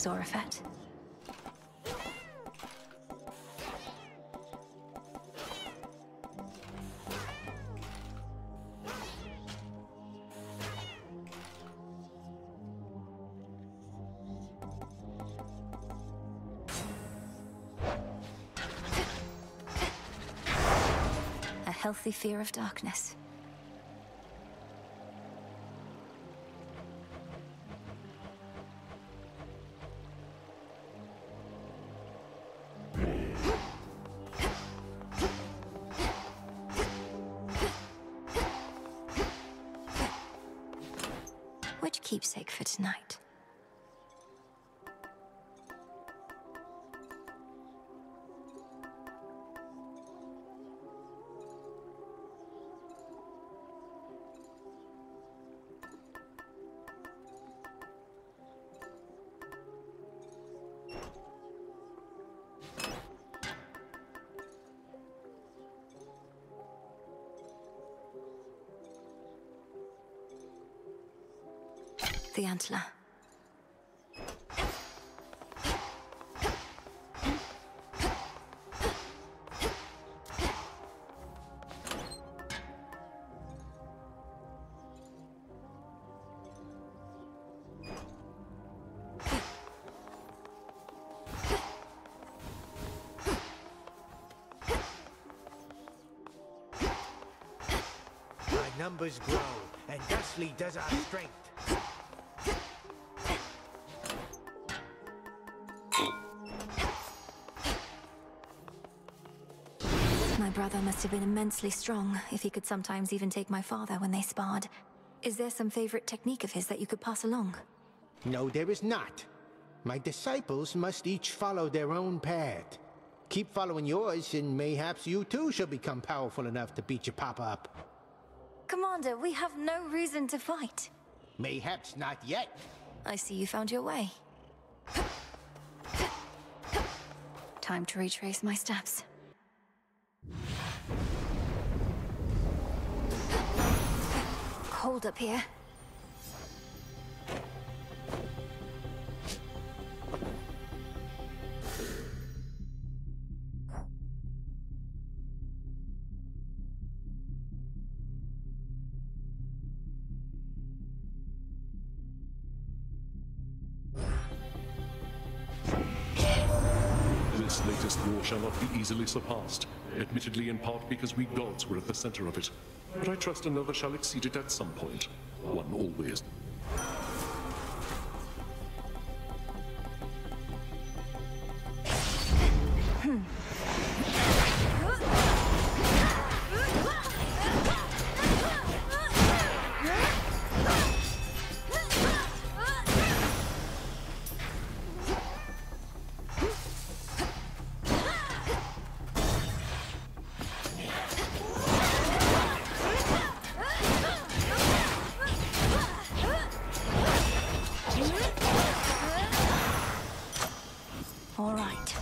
saw effect. A healthy fear of darkness. Which keepsake for tonight? The antler. Our numbers grow, and thusly does our strength. My brother must have been immensely strong, if he could sometimes even take my father when they sparred. Is there some favorite technique of his that you could pass along? No, there is not. My disciples must each follow their own path. Keep following yours, and mayhaps you too shall become powerful enough to beat your papa up. Commander, we have no reason to fight. Mayhaps not yet. I see you found your way. Time to retrace my steps. Cold up here. This latest war shall not be easily surpassed, admittedly in part because we gods were at the center of it. But I trust another shall exceed it at some point. One always. All right.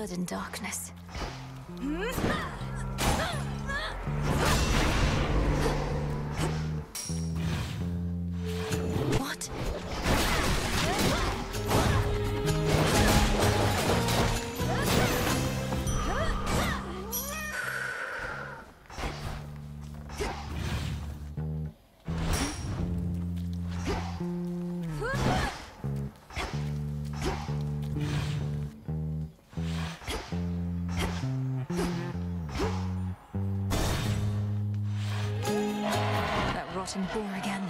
blood and darkness. What? That rotten boar again.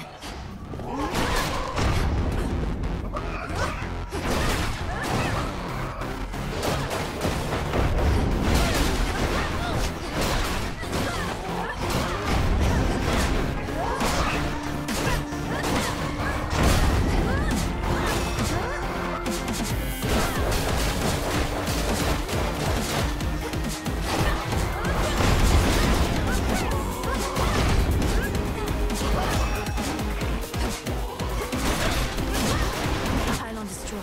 Pylon destroyed.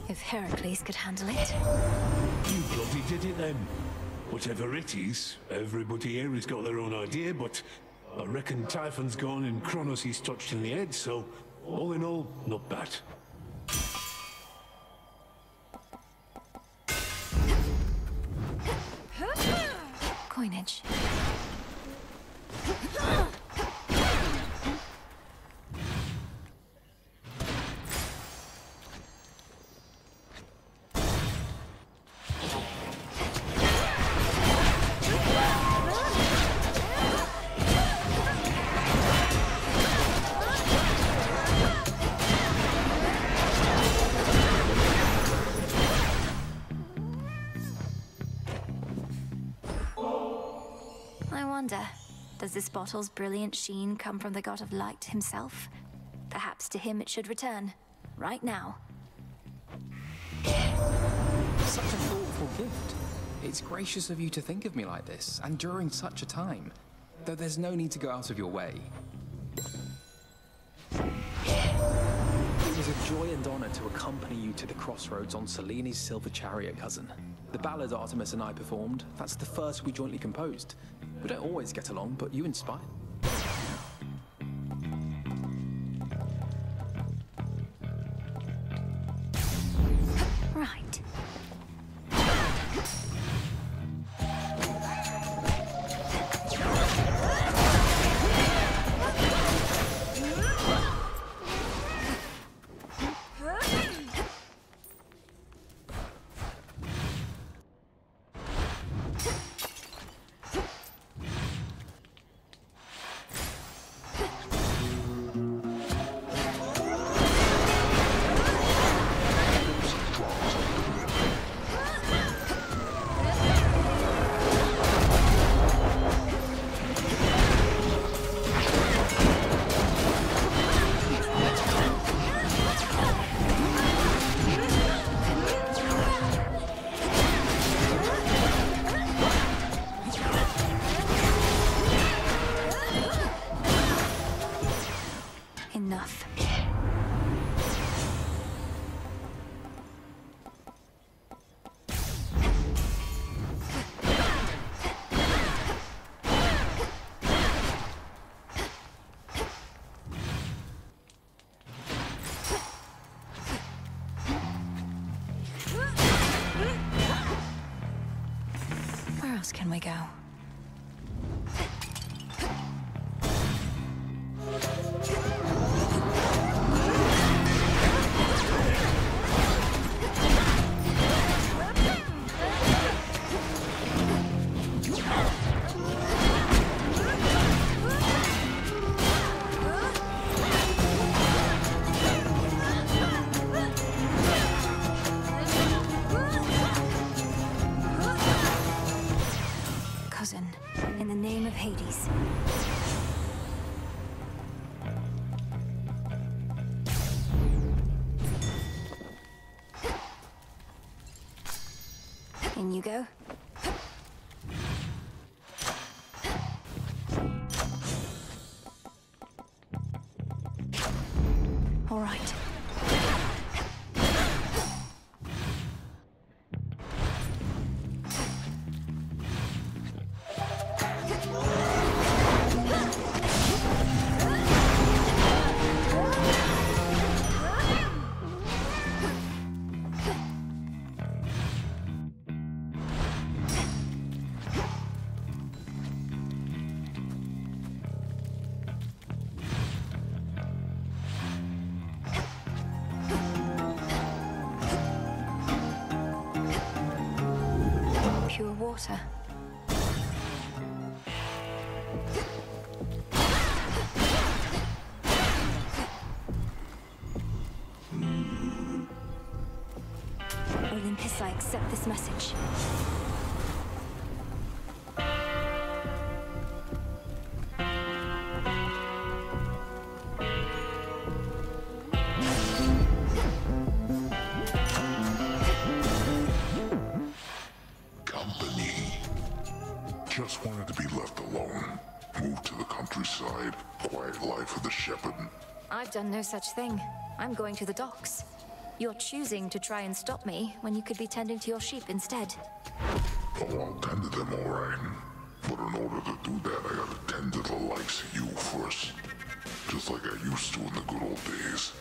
If Heracles could handle it. You bloody did it then. Whatever it is, everybody here has got their own idea, but I reckon Typhon's gone and Kronos he's touched in the head, so all in all, not bad. Coinage. I wonder, does this bottle's brilliant sheen come from the god of light himself? Perhaps to him it should return, right now. Such a thoughtful gift. It's gracious of you to think of me like this, and during such a time. Though there's no need to go out of your way. It was a joy and honor to accompany you to the crossroads on Selene's silver chariot, cousin. The ballad Artemis and I performed, that's the first we jointly composed. We don't always get along, but you inspire. Right. Enough. Where else can we go? Cousin, in the name of Hades. In you go. All right. Pure water. Olympus, I accept this message. Just wanted to be left alone. Moved to the countryside. Quiet life of the shepherd. I've done no such thing. I'm going to the docks. You're choosing to try and stop me when you could be tending to your sheep instead. Oh, I'll tend to them all right. But in order to do that, I gotta tend to the likes of you first. Just like I used to in the good old days.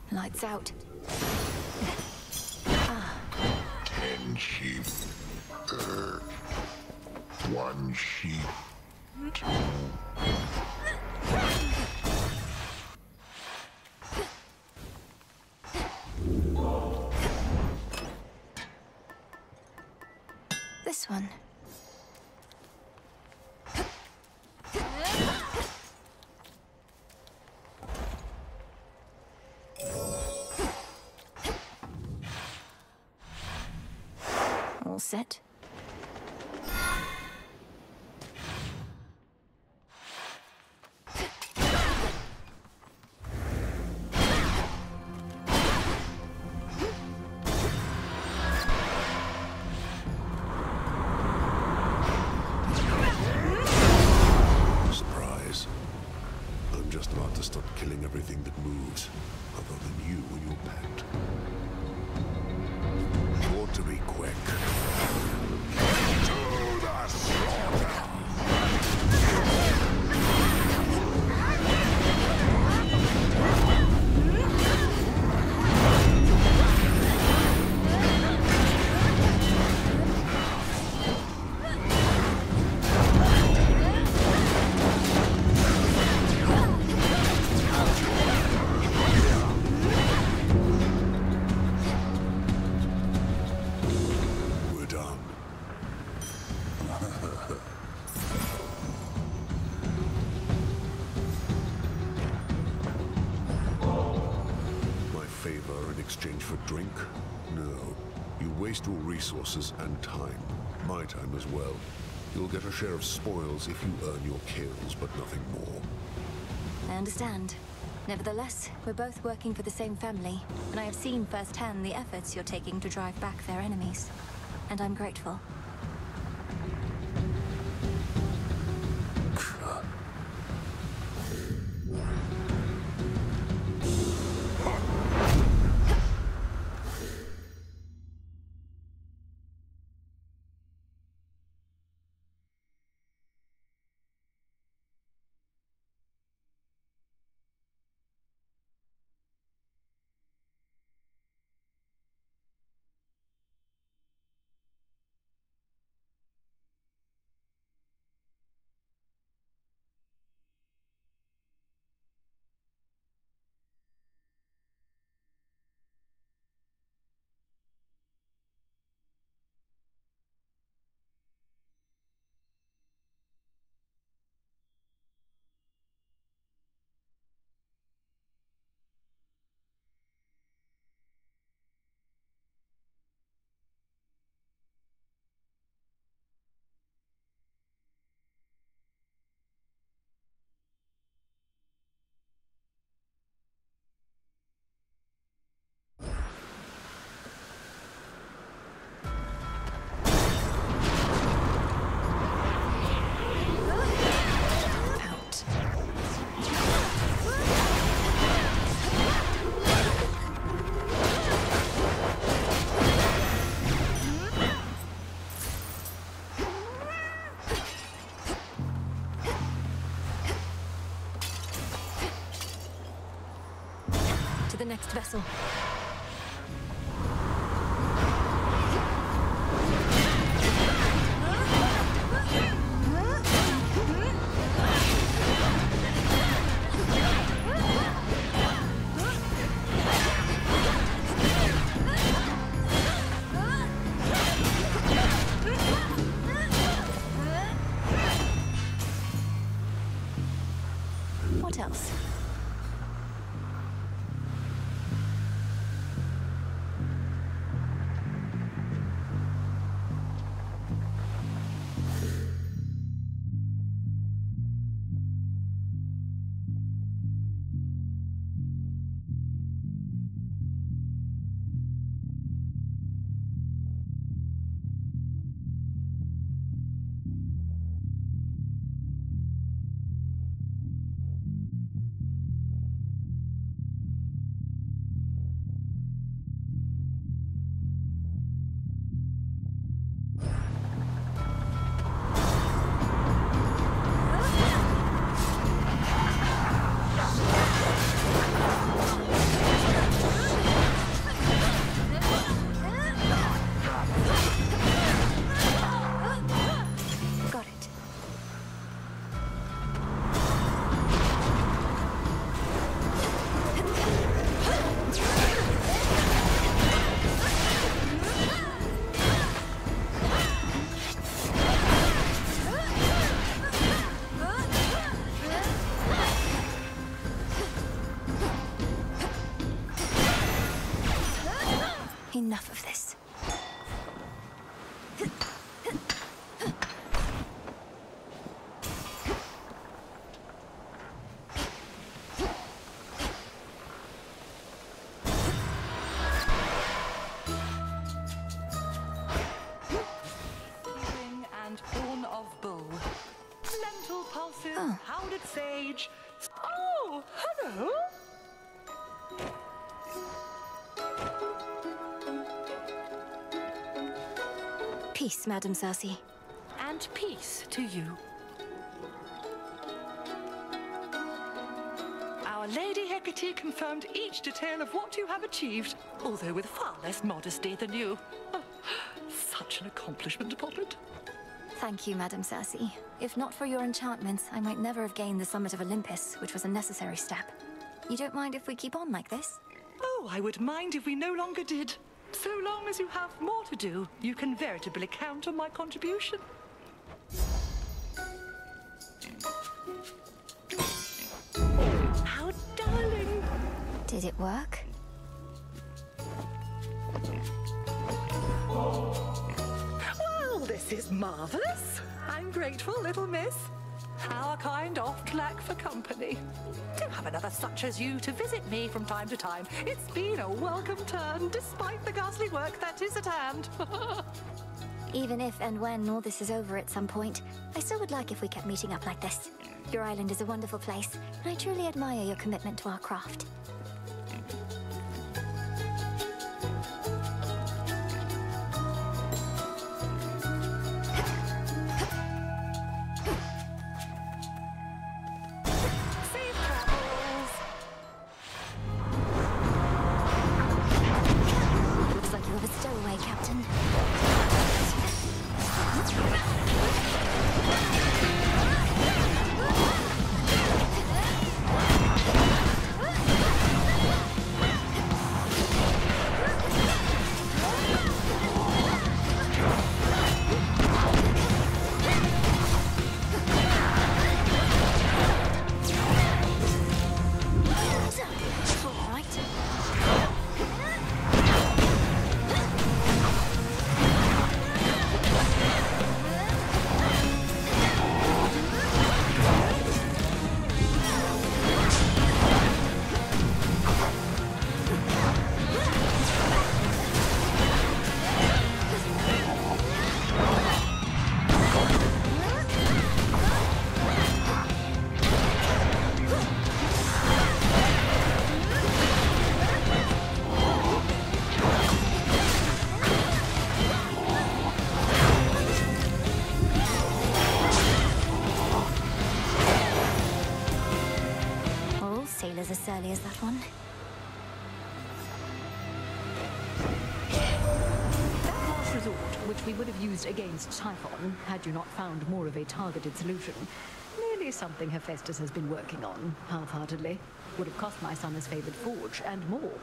Lights out. 10 sheep. 1 sheep. 2. This one. All set. Surprise. I'm just about to start killing everything that moves, other than you and your pet. Ought to be quick. To the slaughter! Exchange for drink? No. You waste your resources and time. My time as well. You'll get a share of spoils if you earn your kills, but nothing more. I understand. Nevertheless, we're both working for the same family, and I have seen firsthand the efforts you're taking to drive back their enemies. And I'm grateful. To the next vessel. What else? Enough of this. And horn of bull. Lentil pulses, powdered sage. Oh, hello. Peace, Madam Cersei. And peace to you. Our Lady Hecate confirmed each detail of what you have achieved, although with far less modesty than you. Oh, such an accomplishment, Poppet. Thank you, Madam Cersei. If not for your enchantments, I might never have gained the summit of Olympus, which was a necessary step. You don't mind if we keep on like this? Oh, I would mind if we no longer did. So long as you have more to do, you can veritably count on my contribution. How darling! Did it work? Well, this is marvelous. I'm grateful, little miss. Our kind oft lack for company. Do have another such as you to visit me from time to time. It's been a welcome turn, despite the ghastly work that is at hand. Even if and when all this is over at some point, I still would like if we kept meeting up like this. Your island is a wonderful place, and I truly admire your commitment to our craft. Safe travels. Looks like you have a stowaway, Captain. All right. Are all sailors as surly as that one? That last resort, which we would have used against Typhon, had you not found more of a targeted solution, merely something Hephaestus has been working on, half-heartedly. Would have cost my son his favored forge, and more.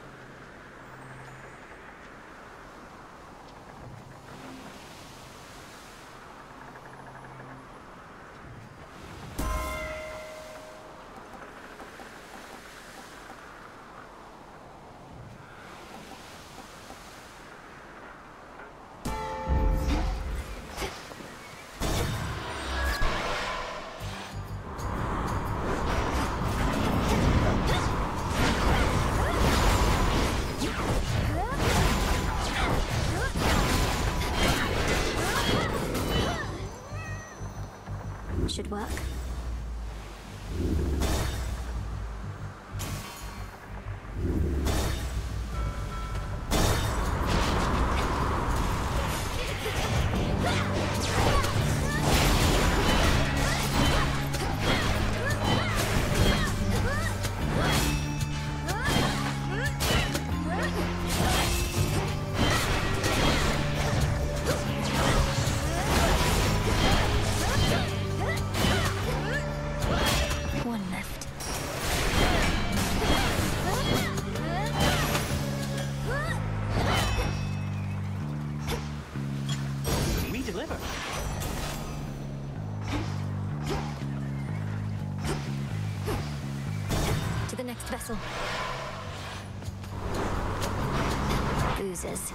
Should work. One left. We deliver. To the next vessel. Oozes.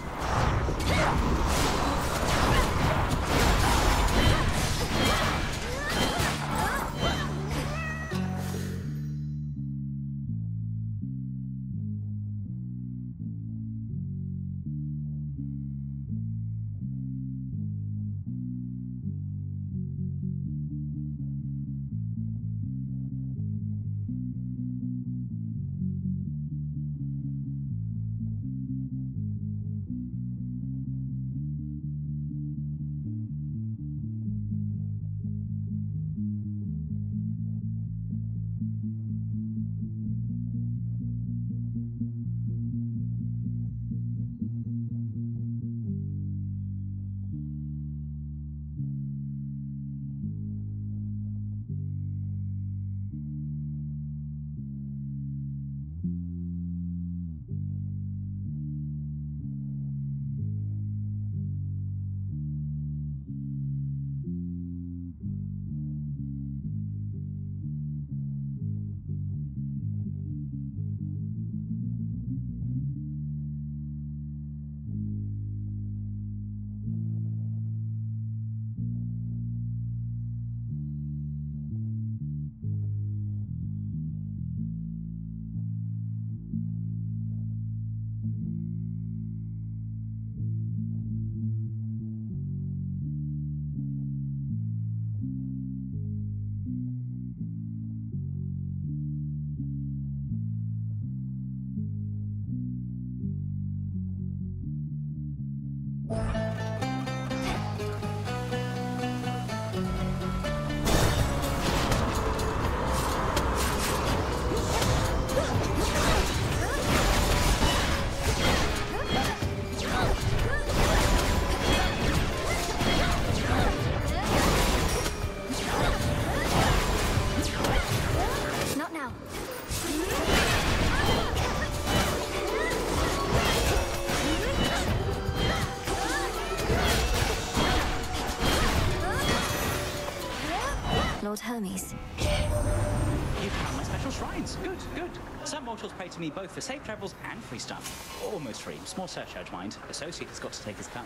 Lord Hermes. You found my special shrines. Good, good. Some mortals pay to me both for safe travels and free stuff. Almost free. Small surcharge, mind. Associate has got to take his cut.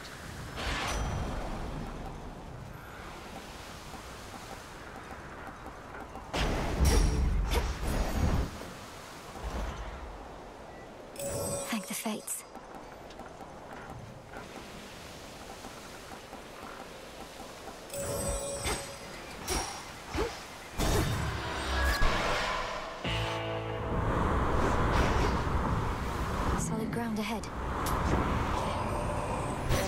Thank the fates. Solid ground ahead.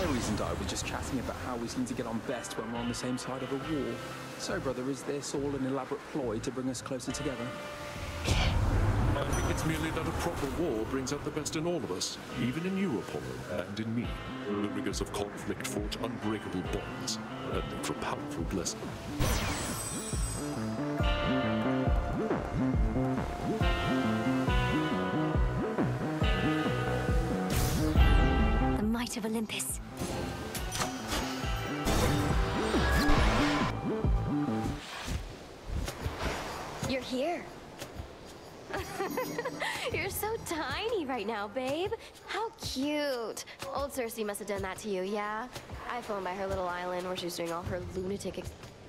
Ares and I were just chatting about how we seem to get on best when we're on the same side of a war. So, brother, is this all an elaborate ploy to bring us closer together? I think it's merely that a proper war brings out the best in all of us, even in you, Apollo, and in me. The rigors of conflict forge unbreakable bonds, and make for powerful blessing. The might of Olympus. You're here. You're so tiny right now, babe. How cute. Old Cersei must have done that to you, yeah? I phoned by her little island where she was doing all her lunatic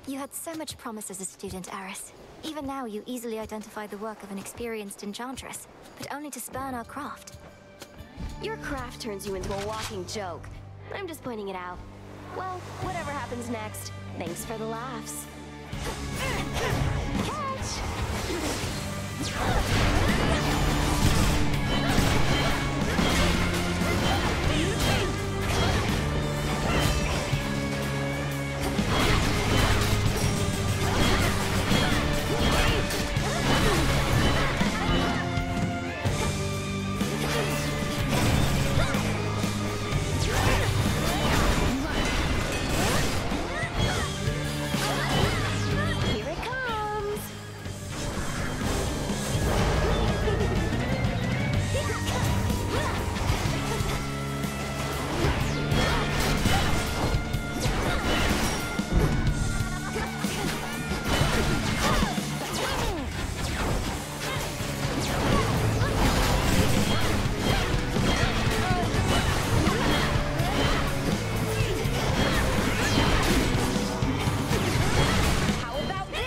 You had so much promise as a student, Aris. Even now, you easily identified the work of an experienced enchantress, but only to spurn our craft. Your craft turns you into a walking joke. I'm just pointing it out. Well, whatever happens next, thanks for the laughs. Catch! Here it comes! How about this?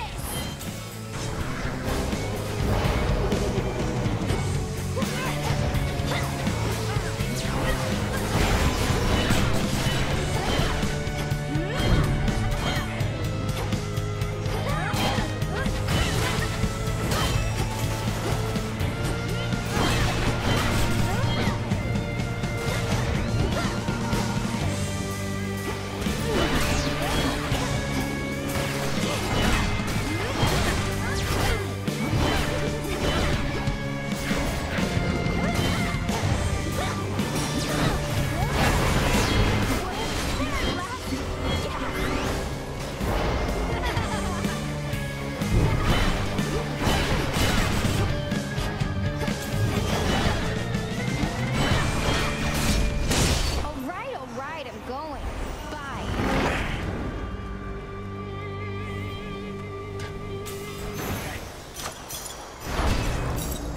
All right, I'm going. Bye.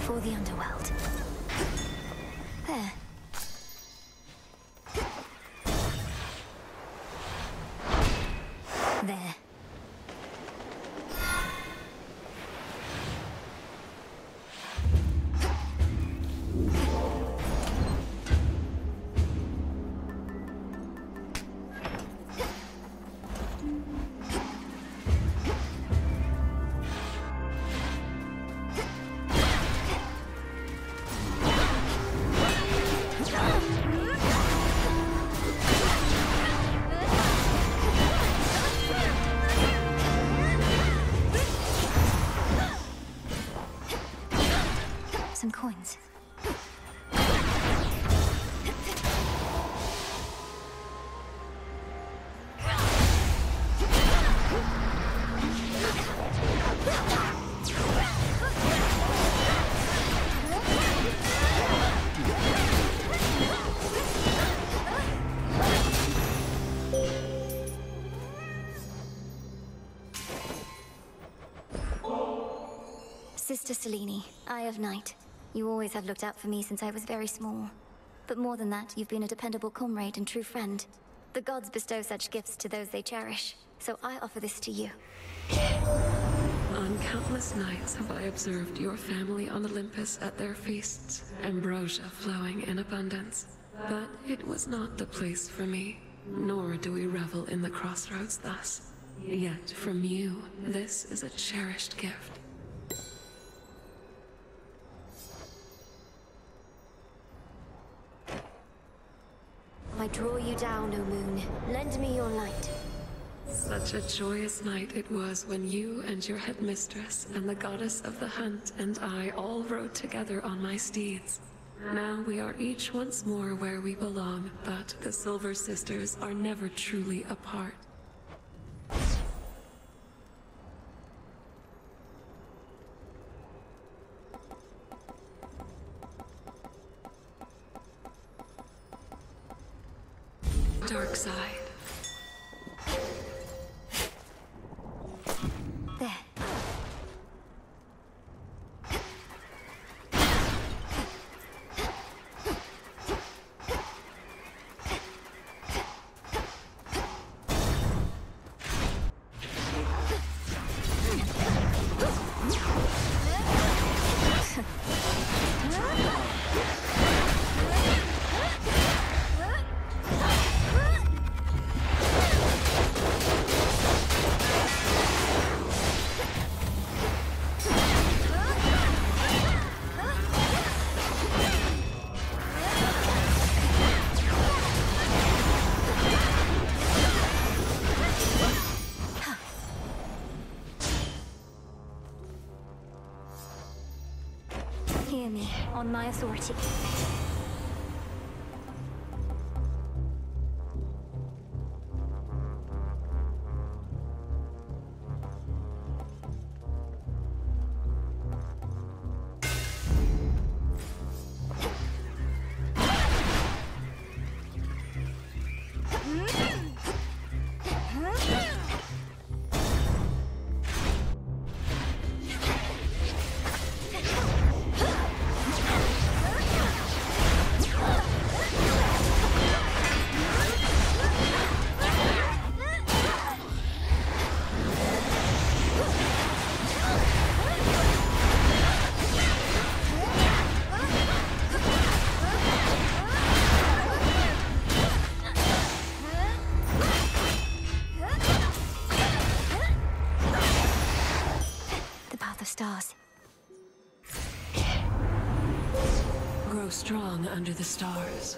For the underworld. There. There. Sister Selene, Eye of Night. You always have looked out for me since I was very small. But more than that, you've been a dependable comrade and true friend. The gods bestow such gifts to those they cherish, so I offer this to you. On countless nights have I observed your family on Olympus at their feasts, ambrosia flowing in abundance. But it was not the place for me, nor do we revel in the crossroads thus. Yet from you, this is a cherished gift. I draw you down, O moon. Lend me your light. Such a joyous night it was when you and your headmistress and the goddess of the hunt and I all rode together on my steeds. Now we are each once more where we belong, but the Silver Sisters are never truly apart. Dark side. There. Hear me, on my authority. Stars. Grow strong under the stars.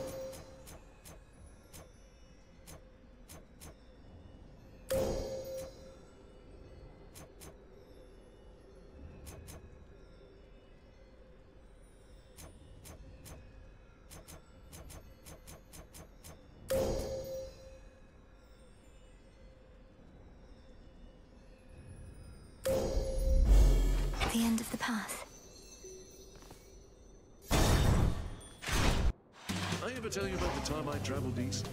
The end of the path. I ever tell you about the time I traveled east?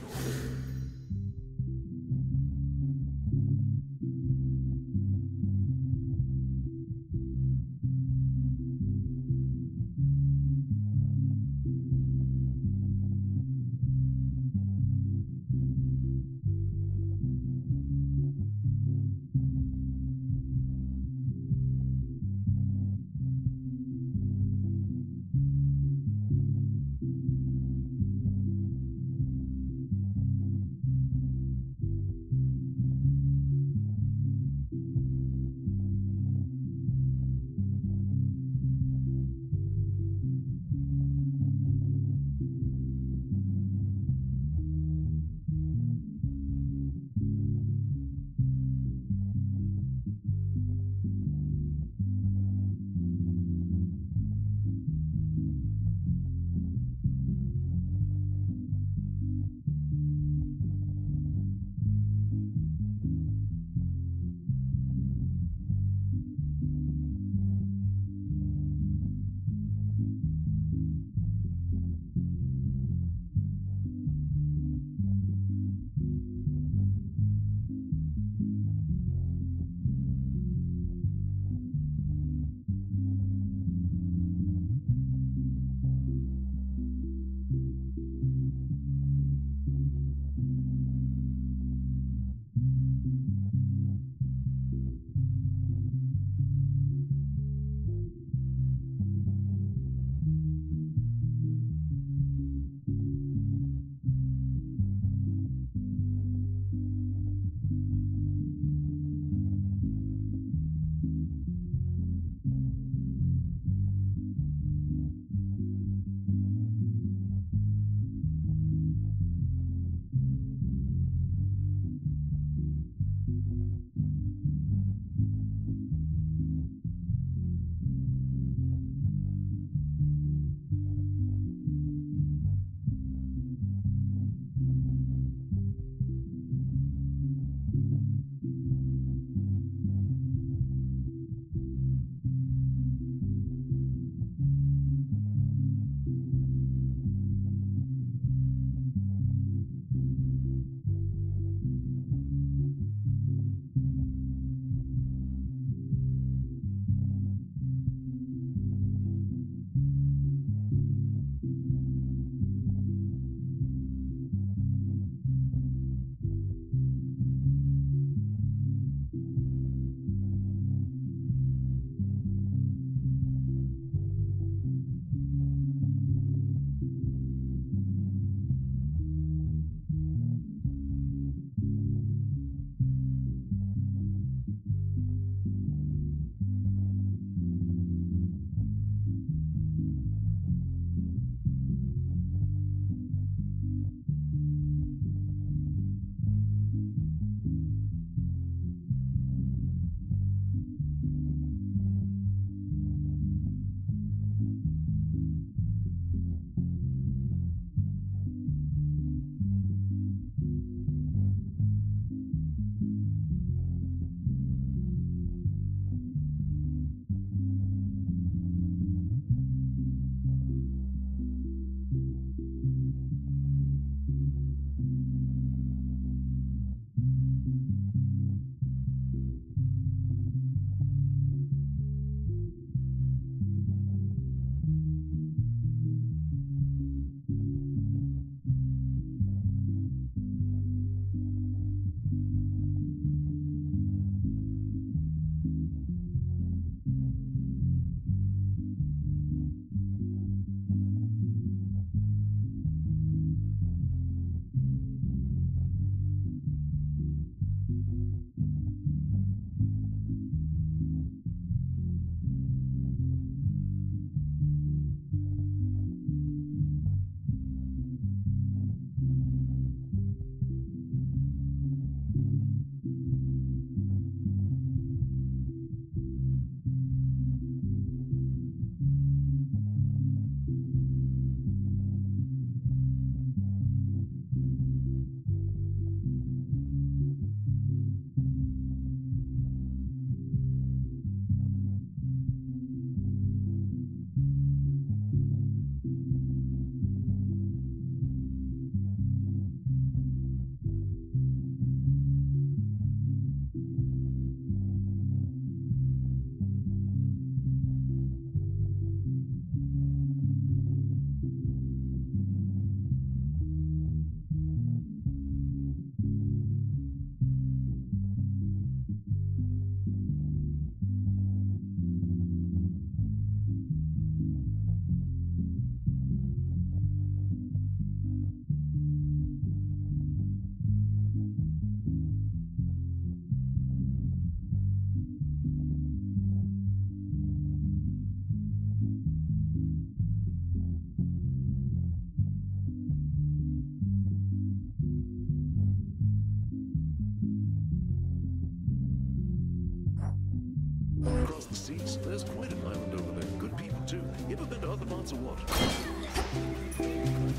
past the seas. There's quite an island over there. Good people, too. You ever been to other parts of what?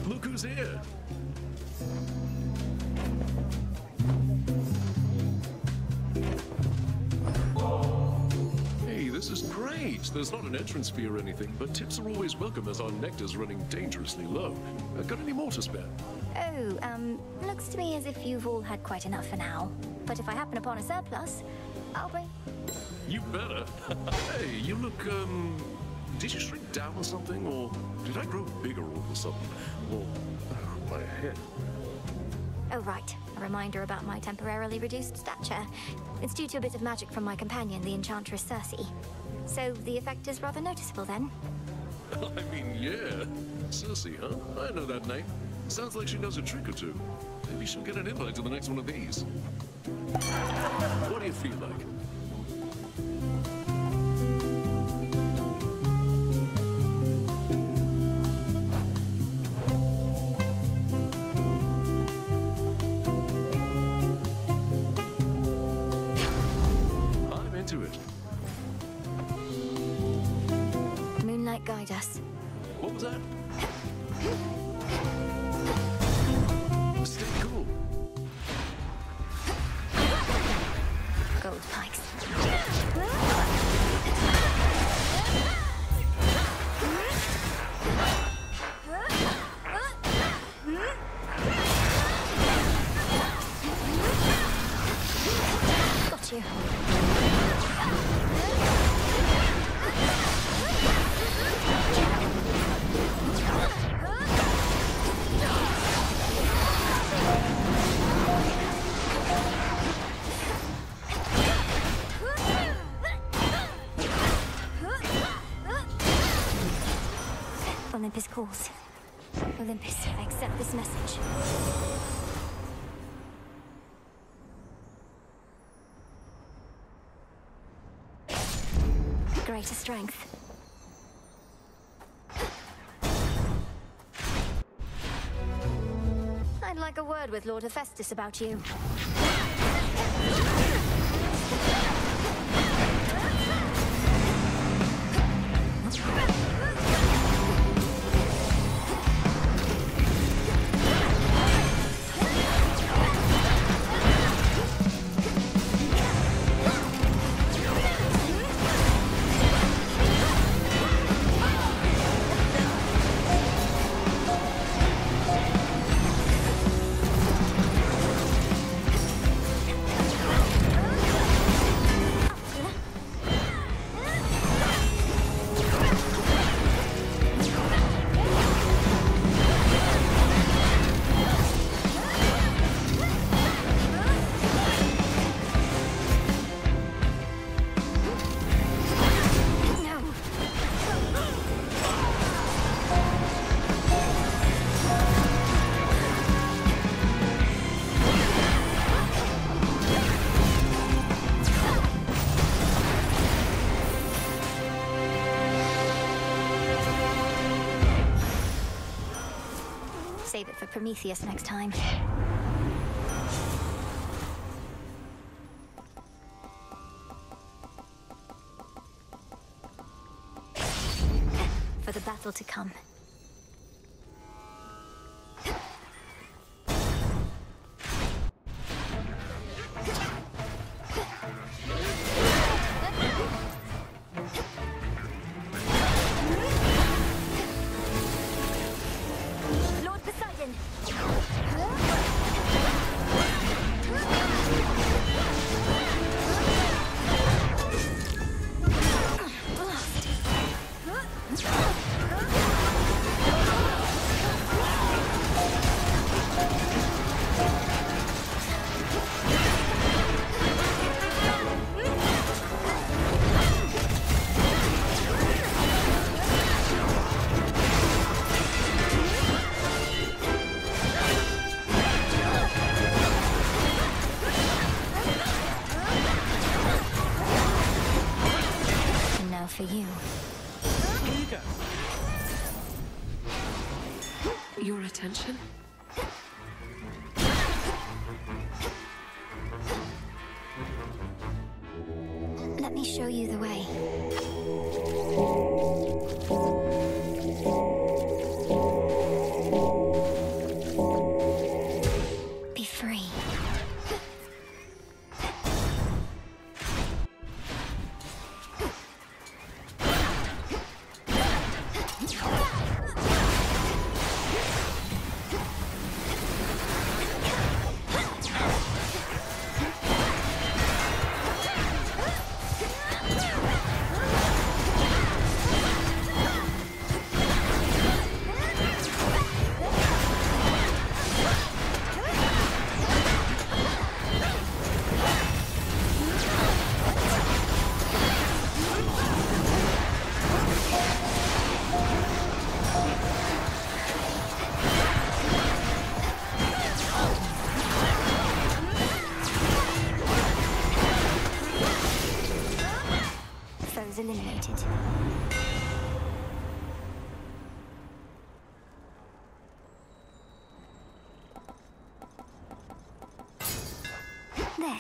Look who's here! Hey, this is great. There's not an entrance fee or anything, but tips are always welcome as our nectar's running dangerously low. Got any more to spare? Oh, looks to me as if you've all had quite enough for now. But if I happen upon a surplus, I'll bring... You better. Hey, you look, did you shrink down or something? Or did I grow bigger all of a sudden? Or, my head. Oh, right. A reminder about my temporarily reduced stature. It's due to a bit of magic from my companion, the Enchantress Circe. So the effect is rather noticeable, then? I mean, yeah. Circe, huh? I know that name. Sounds like she knows a trick or two. Maybe she'll get an invite to the next one of these. What do you feel like? I'm into it. Moonlight guide us. What was that? Stay cool. Gold pikes. Got you. Olympus calls. Olympus, I accept this message. Greater strength. I'd like a word with Lord Hephaestus about you. Save it for Prometheus next time. For the battle to come. For you. Here you go. Your attention? Let me show you the way. foes eliminated. There.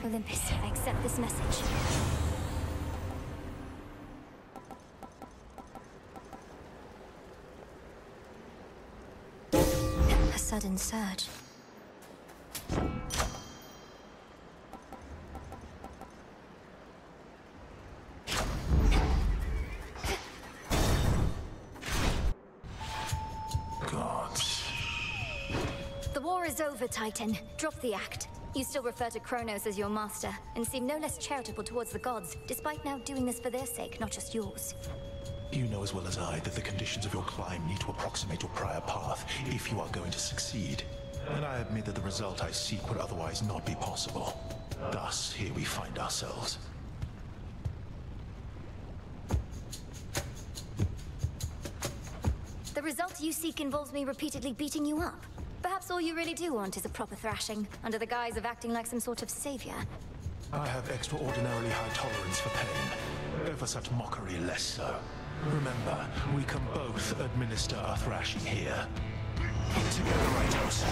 Olympus, I accept this message. A sudden surge. Gods. The war is over, Titan. Drop the act. You still refer to Kronos as your master, and seem no less charitable towards the gods, despite now doing this for their sake, not just yours. You know as well as I that the conditions of your climb need to approximate your prior path if you are going to succeed. And I admit that the result I seek would otherwise not be possible. Thus, here we find ourselves. The result you seek involves me repeatedly beating you up. Perhaps all you really do want is a proper thrashing, under the guise of acting like some sort of savior. I have extraordinarily high tolerance for pain. Over such mockery, less so. Remember, we can both administer a thrashing here. Together, Rightos.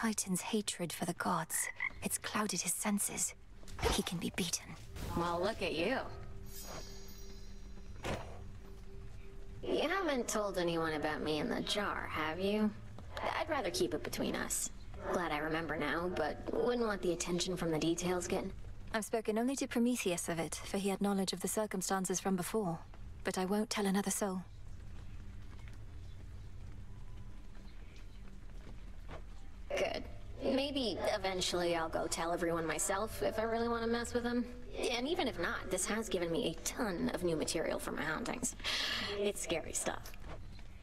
Titan's hatred for the gods. It's clouded his senses. He can be beaten. Well, look at you. You haven't told anyone about me in the jar, have you? I'd rather keep it between us. Glad I remember now, but wouldn't want the attention from the details getting... I've spoken only to Prometheus of it, for he had knowledge of the circumstances from before. But I won't tell another soul. Good. Maybe eventually I'll go tell everyone myself if I really want to mess with them. And even if not, this has given me a ton of new material for my hauntings. It's scary stuff.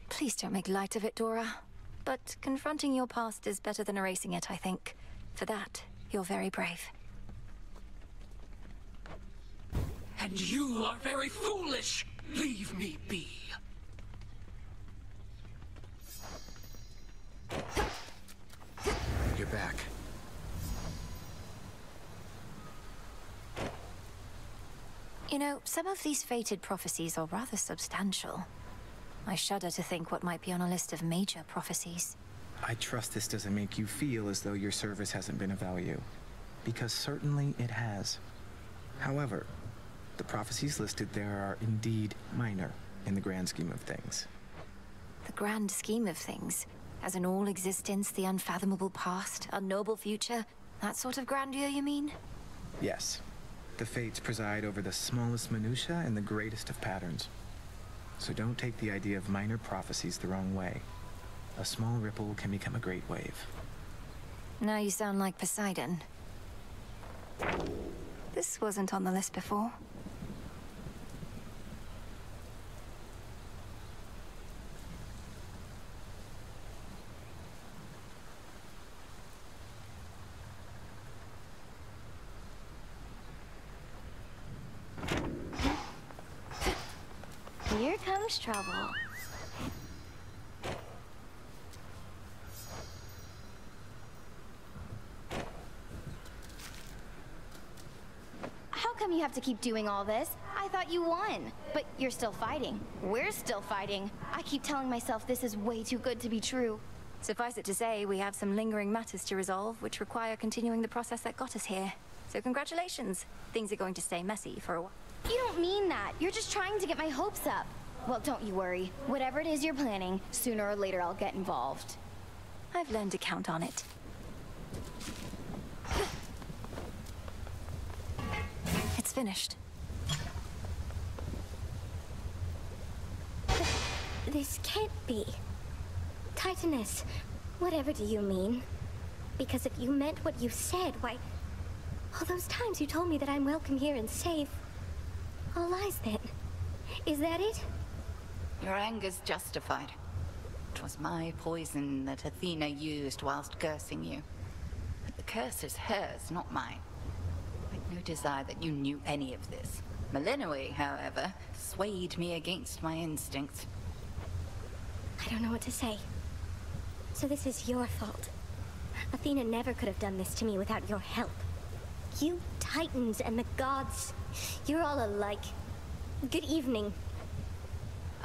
Please don't make light of it, Dora. But confronting your past is better than erasing it, I think. For that, you're very brave. And you are very foolish! Leave me be. You're back. You know, some of these fated prophecies are rather substantial. I shudder to think what might be on a list of major prophecies. I trust this doesn't make you feel as though your service hasn't been of value. Because certainly it has. However, the prophecies listed there are indeed minor in the grand scheme of things. The grand scheme of things? As in all existence, the unfathomable past, unknowable future? That sort of grandeur, you mean? Yes. The fates preside over the smallest minutiae and the greatest of patterns. So don't take the idea of minor prophecies the wrong way. A small ripple can become a great wave. Now you sound like Poseidon. This wasn't on the list before. Here comes trouble. How come you have to keep doing all this? I thought you won. But you're still fighting. We're still fighting. I keep telling myself this is way too good to be true. Suffice it to say, we have some lingering matters to resolve, which require continuing the process that got us here. So congratulations. Things are going to stay messy for a while. You don't mean that. You're just trying to get my hopes up. Well, don't you worry. Whatever it is you're planning, sooner or later I'll get involved. I've learned to count on it. It's finished. This can't be. Titaness, whatever do you mean? Because if you meant what you said, why... all those times you told me that I'm welcome here and safe... all lies then. Is that it? Your anger's justified. It was my poison that Athena used whilst cursing you. But the curse is hers, not mine. I'd no desire that you knew any of this. Melinoe, however, swayed me against my instincts. I don't know what to say. So this is your fault. Athena never could have done this to me without your help. You Titans and the gods, you're all alike. Good evening.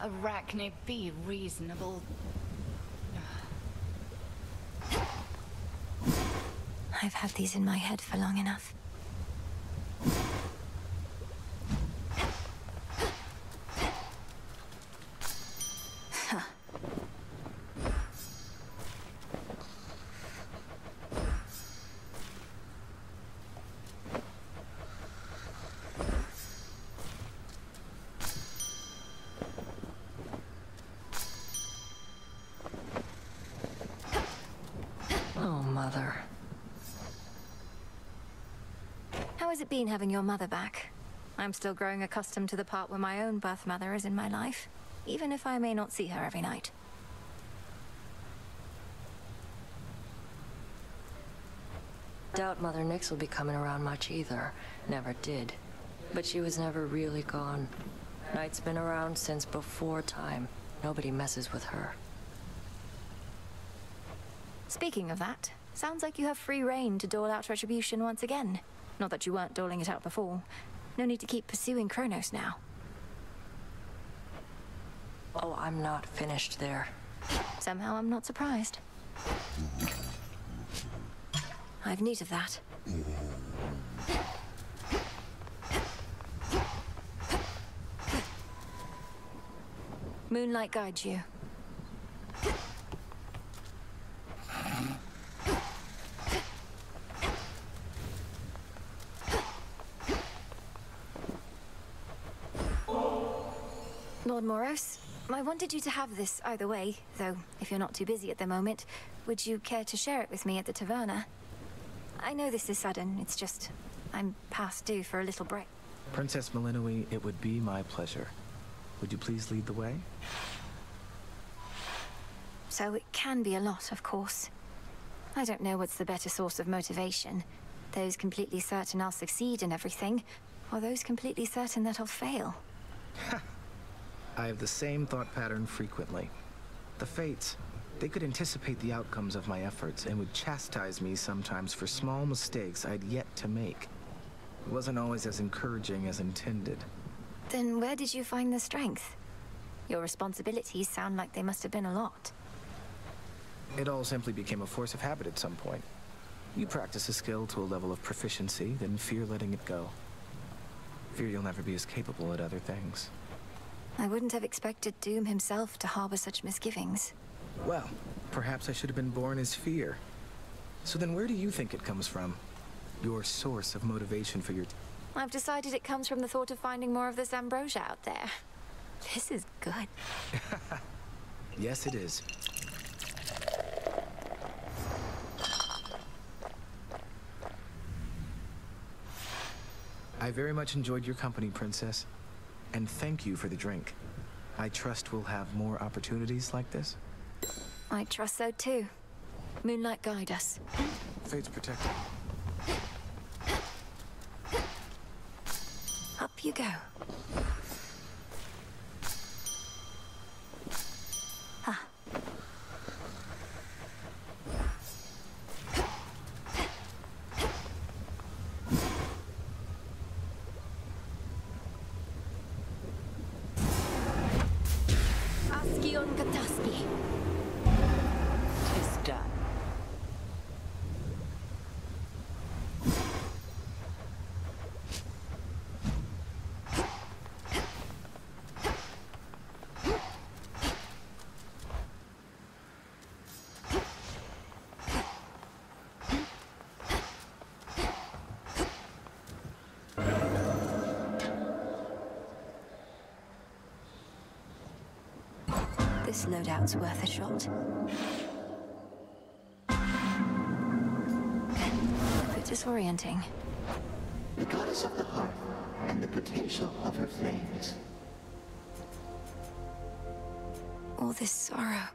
Arachne, be reasonable. I've had these in my head for long enough. How has it been having your mother back? I'm still growing accustomed to the part where my own birth mother is in my life, even if I may not see her every night. Doubt Mother Nyx will be coming around much either. Never did. But she was never really gone. Night's been around since before time. Nobody messes with her. Speaking of that, sounds like you have free reign to dole out retribution once again. Not that you weren't doling it out before. No need to keep pursuing Kronos now. Oh, I'm not finished there. Somehow I'm not surprised. I've need of that. Moonlight guides you. Lord Moros, I wanted you to have this either way, though if you're not too busy at the moment, would you care to share it with me at the taverna? I know this is sudden, it's just I'm past due for a little break. Princess Malinoi, it would be my pleasure. Would you please lead the way? So it can be a lot, of course. I don't know what's the better source of motivation. Those completely certain I'll succeed in everything, or those completely certain that I'll fail. I have the same thought pattern frequently. The fates, they could anticipate the outcomes of my efforts and would chastise me sometimes for small mistakes I'd yet to make. It wasn't always as encouraging as intended. Then where did you find the strength? Your responsibilities sound like they must have been a lot. It all simply became a force of habit at some point. You practice a skill to a level of proficiency, then fear letting it go. Fear you'll never be as capable at other things. I wouldn't have expected Doom himself to harbor such misgivings. Well, perhaps I should have been born as fear. So then where do you think it comes from? Your source of motivation for your... I've decided it comes from the thought of finding more of this ambrosia out there. This is good. Yes, it is. I very much enjoyed your company, Princess. And thank you for the drink. I trust we'll have more opportunities like this. I trust so too. Moonlight guide us. Fate's protected. Up you go. Ah. Askion Kataski. Tis done. This loadout's worth a shot. A bit disorienting. The goddess of the hearth and the potential of her flames. All this sorrow.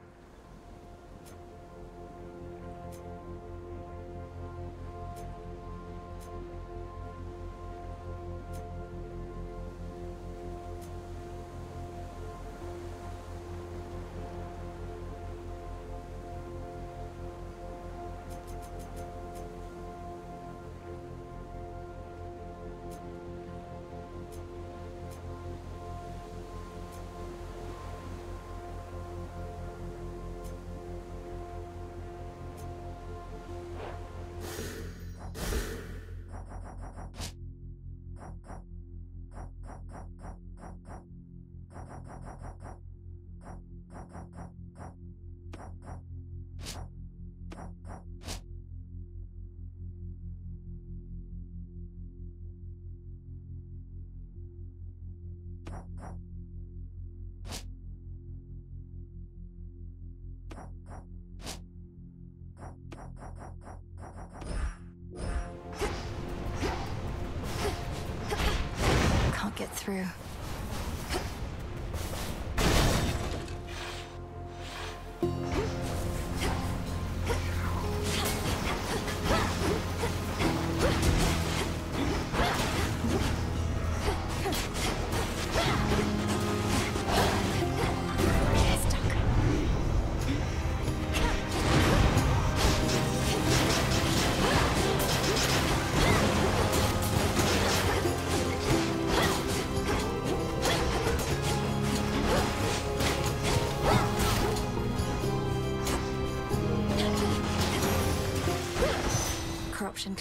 Can't get through.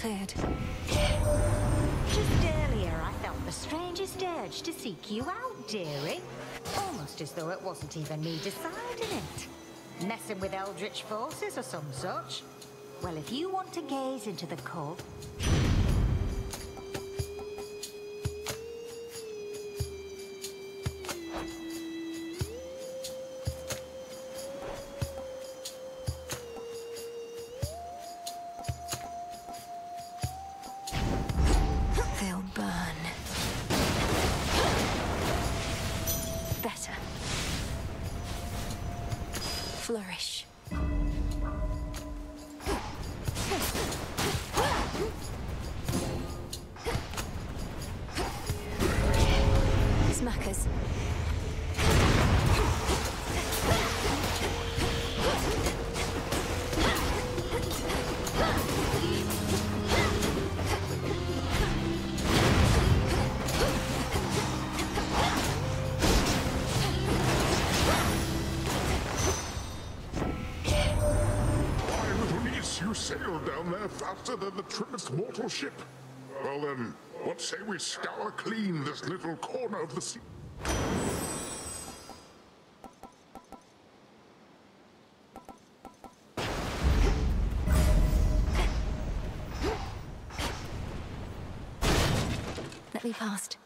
cleared. Just earlier, I felt the strangest urge to seek you out, dearie. Almost as though it wasn't even me deciding it. Messing with eldritch forces or some such. Well, if you want to gaze into the cult... They'll burn. Better. Flourish. Smackers. You sail down there faster than the trimmest mortal ship. Well then, what say we scour clean this little corner of the sea? Let me past.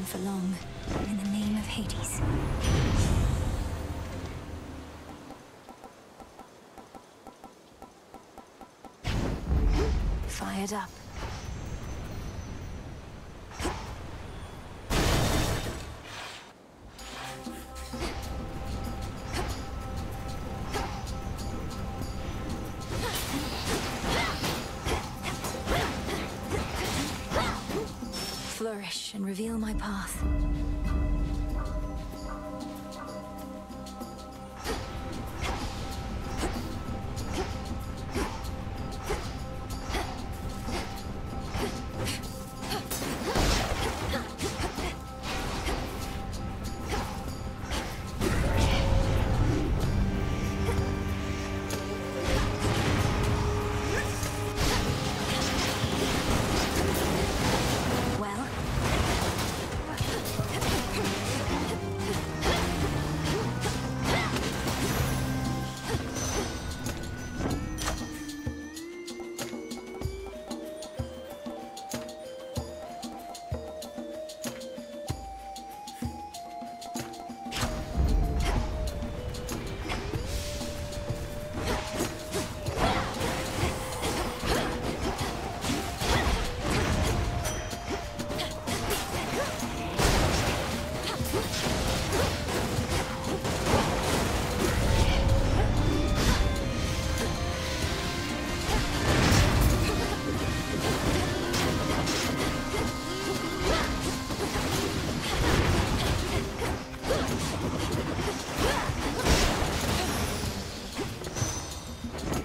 For long, in the name of Hades. Fired up. Flourish and reveal my path.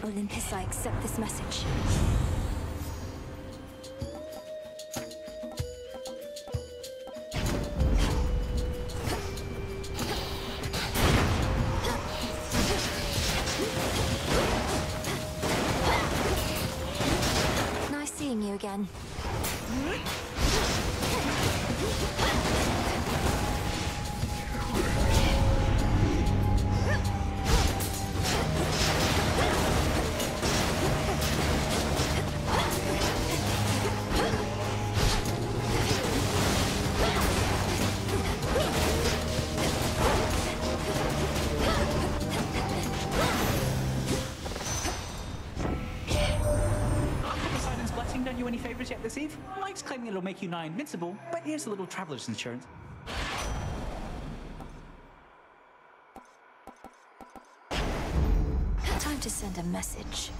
Olympus, I accept this message. Nice seeing you again. Done you any favors yet this eve? Mike's claiming it'll make you nigh invincible, but here's a little traveler's insurance. Time to send a message.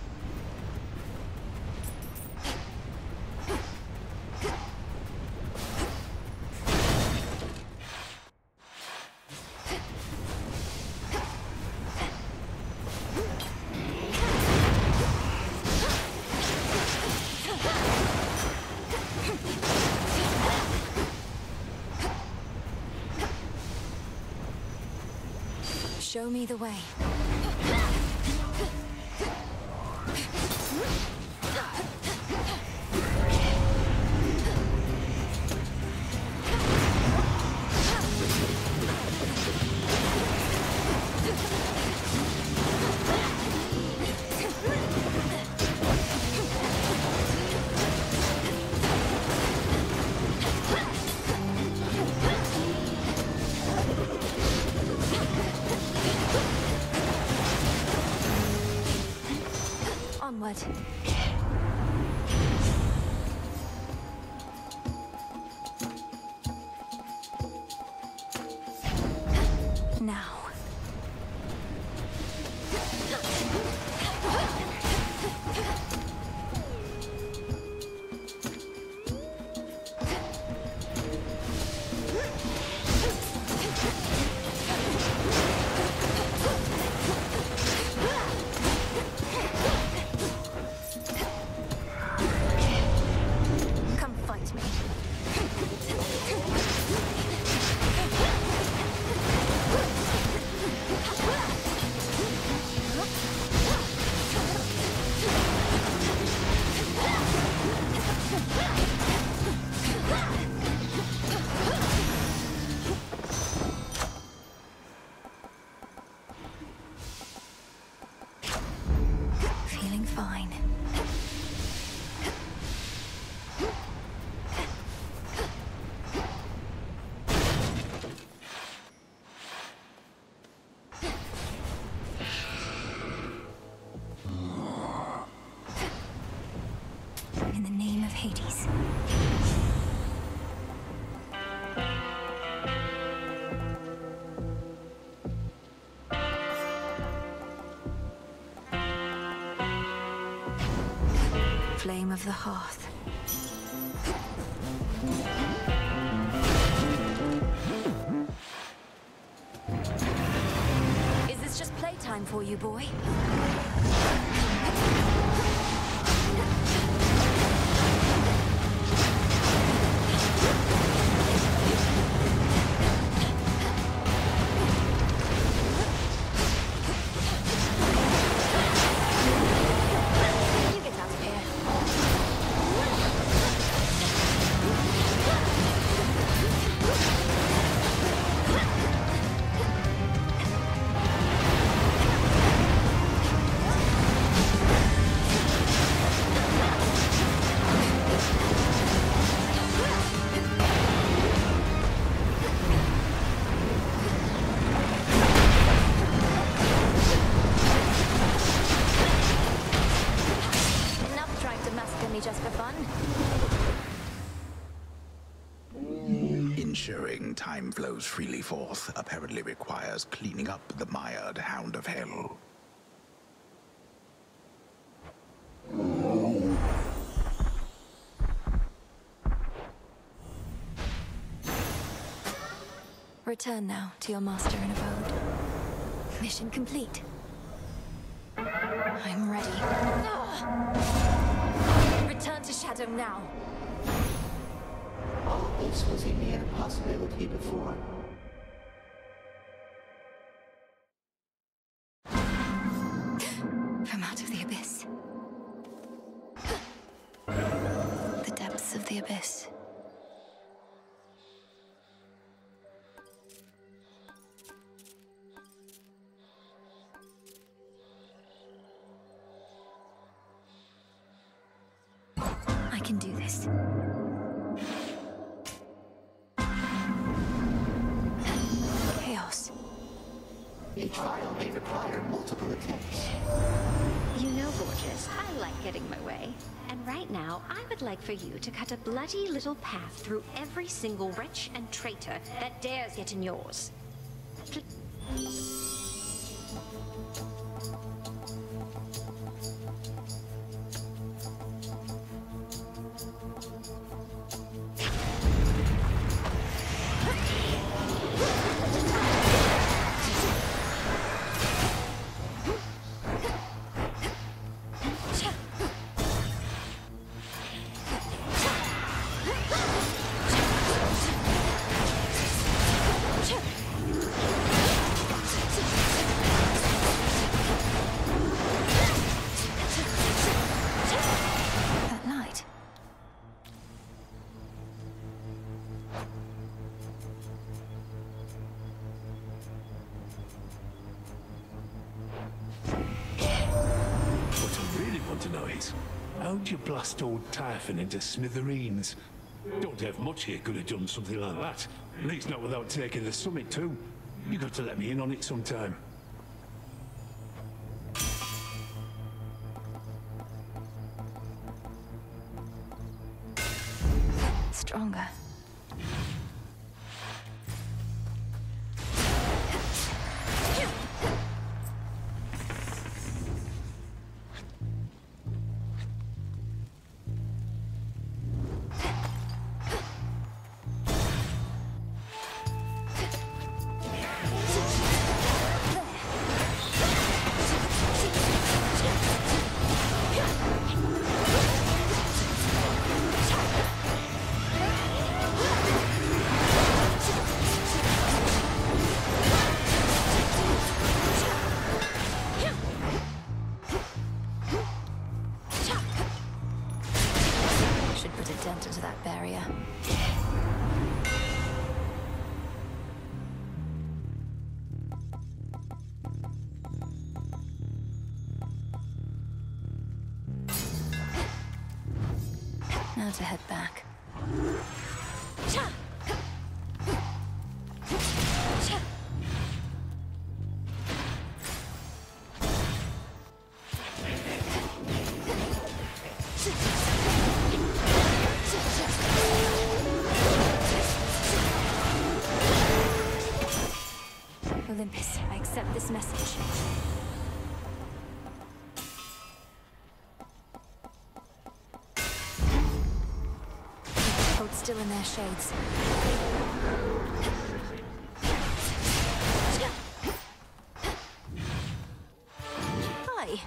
Show me the way. Onward. Now. Feeling fine. In the name of Hades. Flame of the hearth. Is this just playtime for you, boy? Just for fun. Ensuring time flows freely forth apparently requires cleaning up the mired hound of hell. Return now to your master in abode. Mission complete. I'm ready. Return to Shadow now. All this was a mere possibility before. From out of the abyss. The depths of the abyss. I can do this. Chaos. A trial may require multiple attempts. You know, Gorgeous, I like getting my way. And right now, I would like for you to cut a bloody little path through every single wretch and traitor that dares get in yours. How'd you blast old Typhon into smithereens? Don't have much here could have done something like that. At least not without taking the summit too. You got to let me in on it sometime. Stronger. Into that barrier. Now to head back. Olympus, I accept this message. Hold still in their shades. Hi.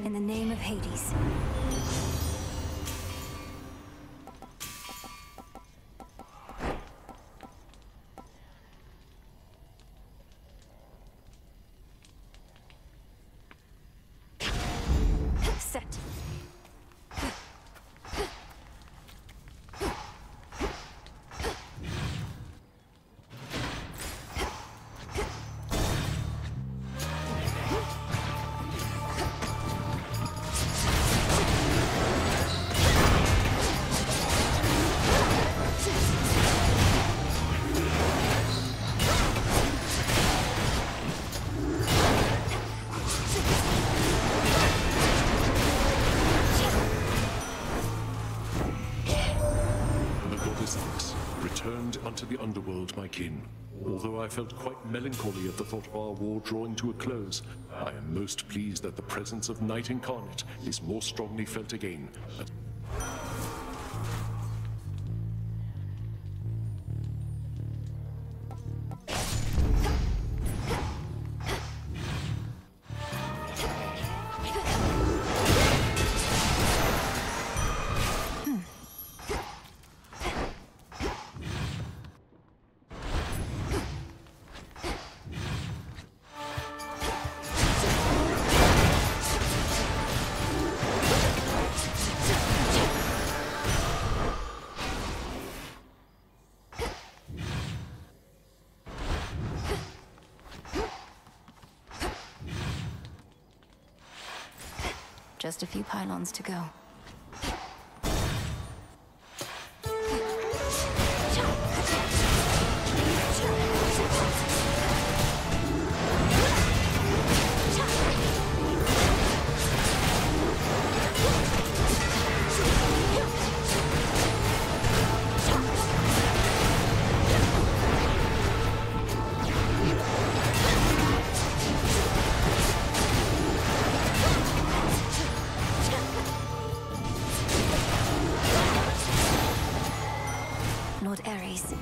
In the name of Hades. Set. Returned unto the underworld, my kin. Although I felt quite melancholy at the thought of our war drawing to a close, I am most pleased that the presence of Night Incarnate is more strongly felt again. Just a few pylons to go. place.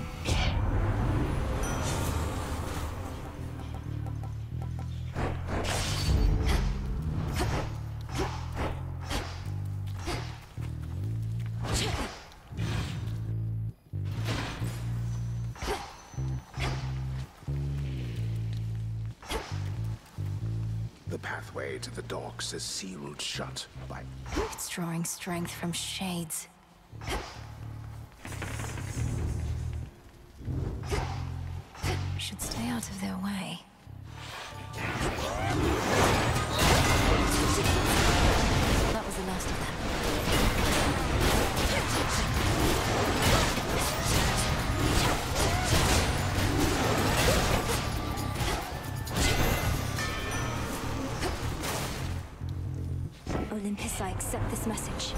The pathway to the docks is sealed shut by... It's drawing strength from shades. Should stay out of their way. That was the last of them. Olympus, I accept this message.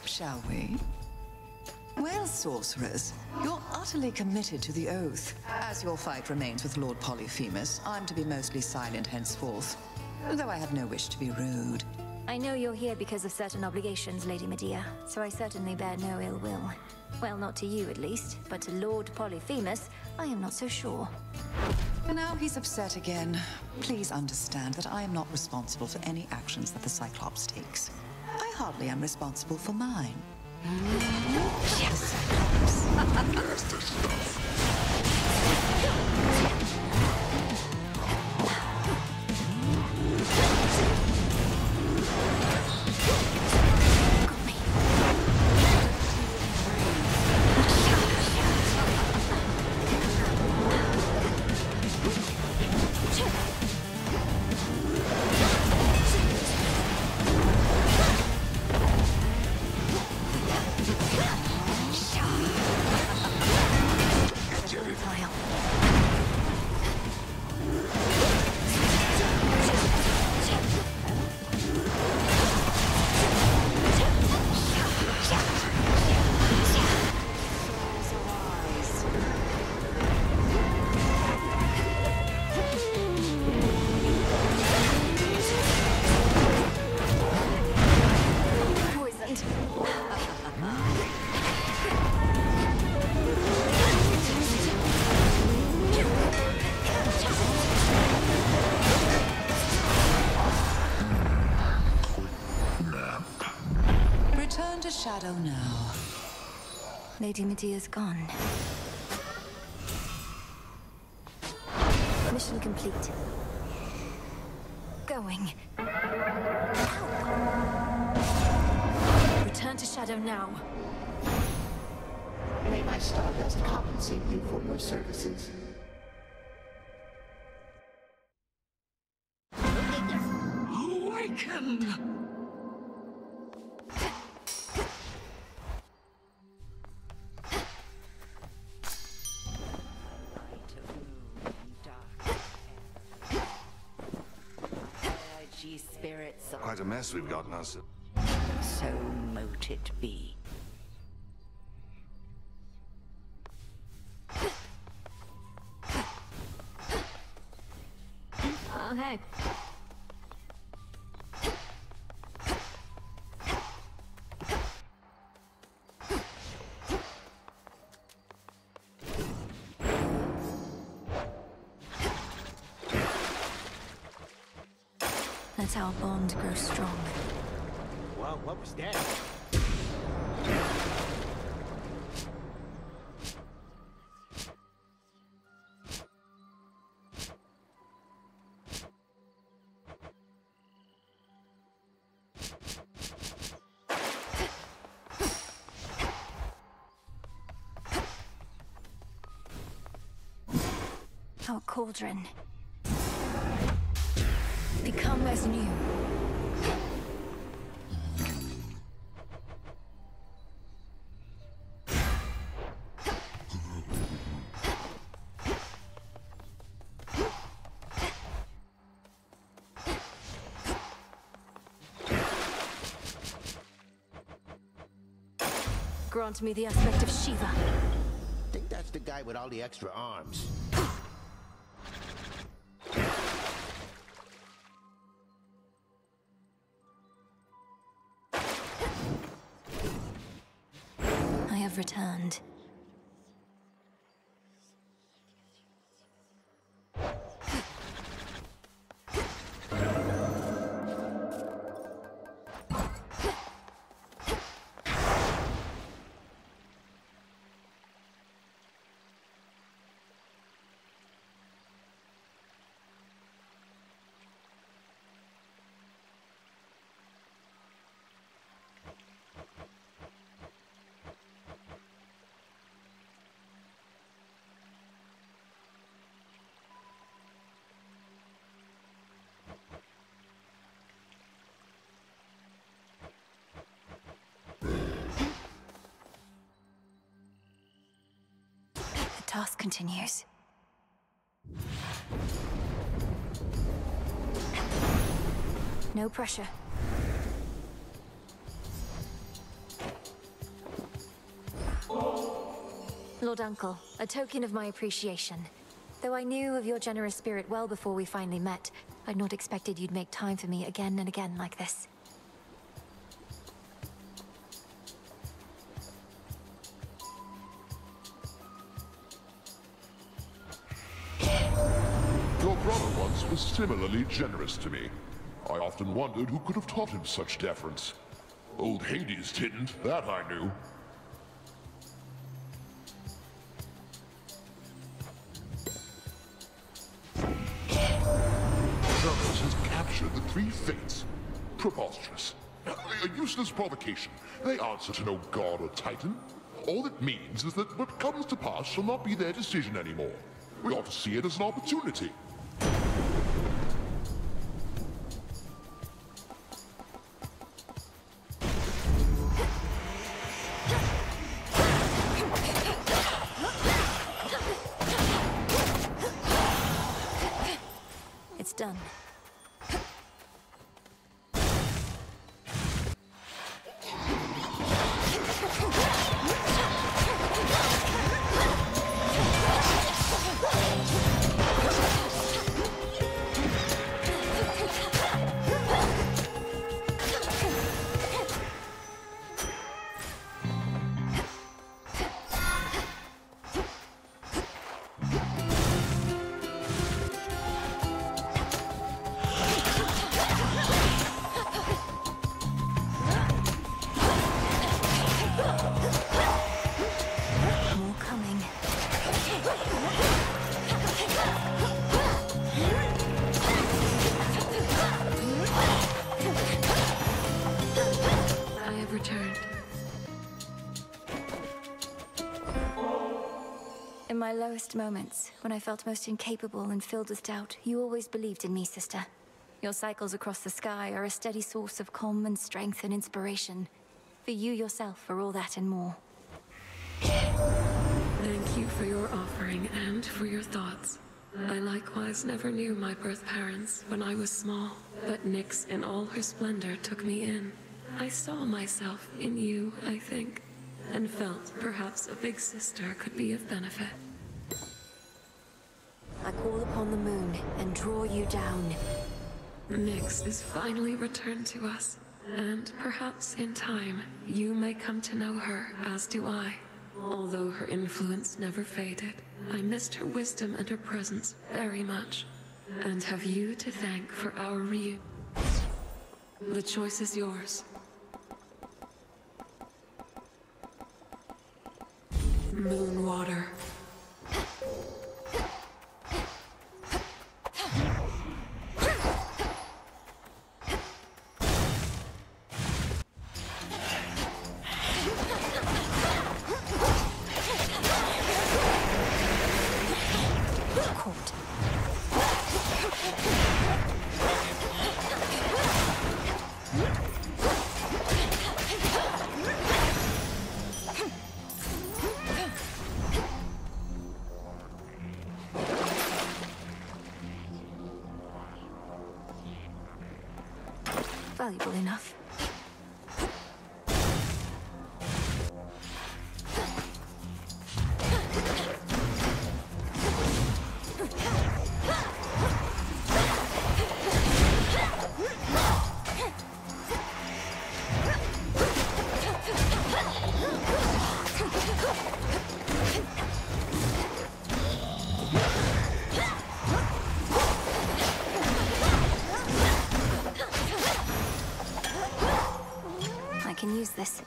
Shall we? Well, sorcerers, you're utterly committed to the oath. As your fight remains with Lord Polyphemus, I'm to be mostly silent henceforth, though I have no wish to be rude. I know you're here because of certain obligations, Lady Medea, so I certainly bear no ill will. Well, not to you at least, but to Lord Polyphemus, I am not so sure. Now he's upset again. Please understand that I am not responsible for any actions that the Cyclops takes. I hardly am responsible for mine. Yes. Nasty stuff. Shadow now. Lady Medea's gone. Mission complete. Going. Ow. Return to Shadow now. May my stardust compensate you for your services. Awaken! Quite a mess we've gotten us. So mote it be. Oh, hey. Let our bond grow strong. Wow, what was that? Our cauldron. Become as new. Grant me the aspect of Shiva. Think that's the guy with all the extra arms. I have returned. The task continues. No pressure. Lord Uncle, a token of my appreciation. Though I knew of your generous spirit well before we finally met, I'd not expected you'd make time for me again and again like this. Your brother once was similarly generous to me. I often wondered who could have taught him such deference. Old Hades didn't, that I knew. Kronos has captured the three fates. Preposterous. A useless provocation. They answer to no god or titan. All it means is that what comes to pass shall not be their decision anymore. We ought to see it as an opportunity. It's done. In my lowest moments, when I felt most incapable and filled with doubt, you always believed in me, sister. Your cycles across the sky are a steady source of calm and strength and inspiration. For you yourself are all that and more. Thank you for your offering and for your thoughts. I likewise never knew my birth parents when I was small, but Nyx in all her splendor took me in. I saw myself in you, I think, and felt perhaps a big sister could be of benefit. I call upon the moon and draw you down. Nyx is finally returned to us, and perhaps in time, you may come to know her, as do I. Although her influence never faded, I missed her wisdom and her presence very much, and have you to thank for our reunion. The choice is yours. Moon water. Caught. valuable enough. I can use this.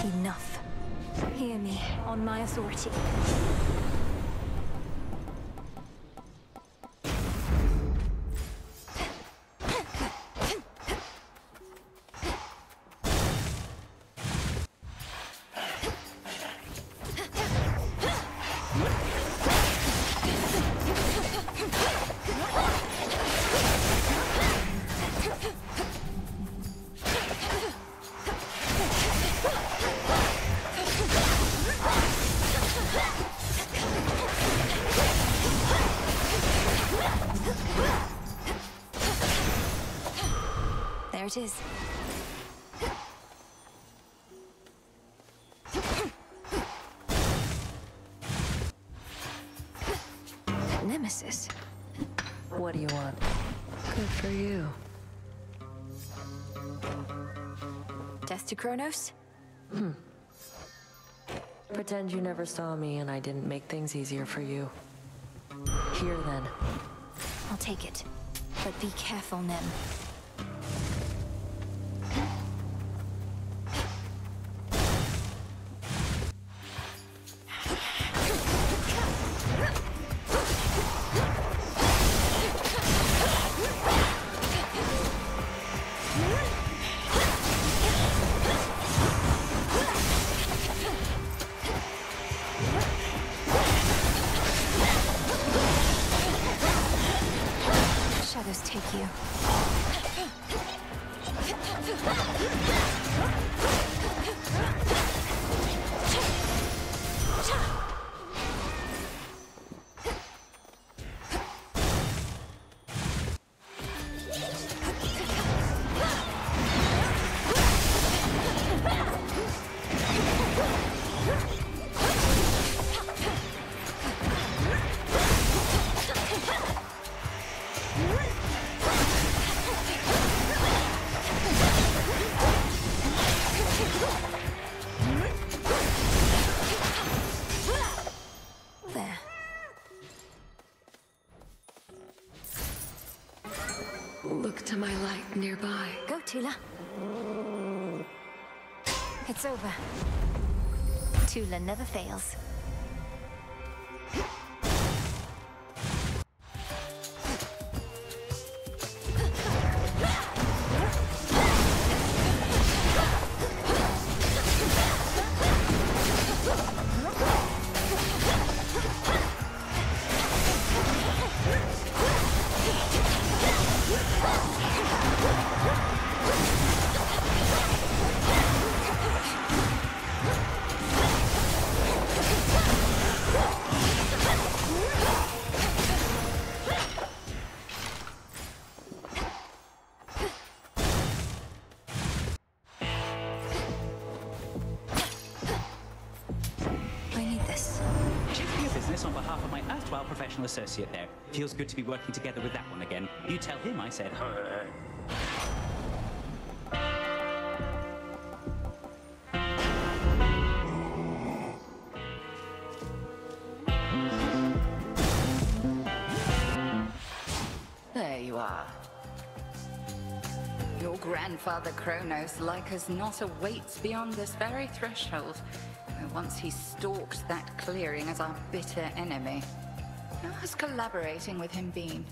Enough. Hear me, on my authority. There it is. Nemesis. What do you want? Good for you. Death to Kronos? Pretend you never saw me and I didn't make things easier for you. Here then. I'll take it. But be careful, Nem. Shadows take you. There. Look to my light nearby. Go, Tula. It's over. Tula never fails. Business on behalf of my erstwhile professional associate there. Feels good to be working together with that one again. You tell him I said, There you are. Your grandfather Kronos, like as not, awaits beyond this very threshold. Once he stalked that clearing as our bitter enemy. How has collaborating with him been?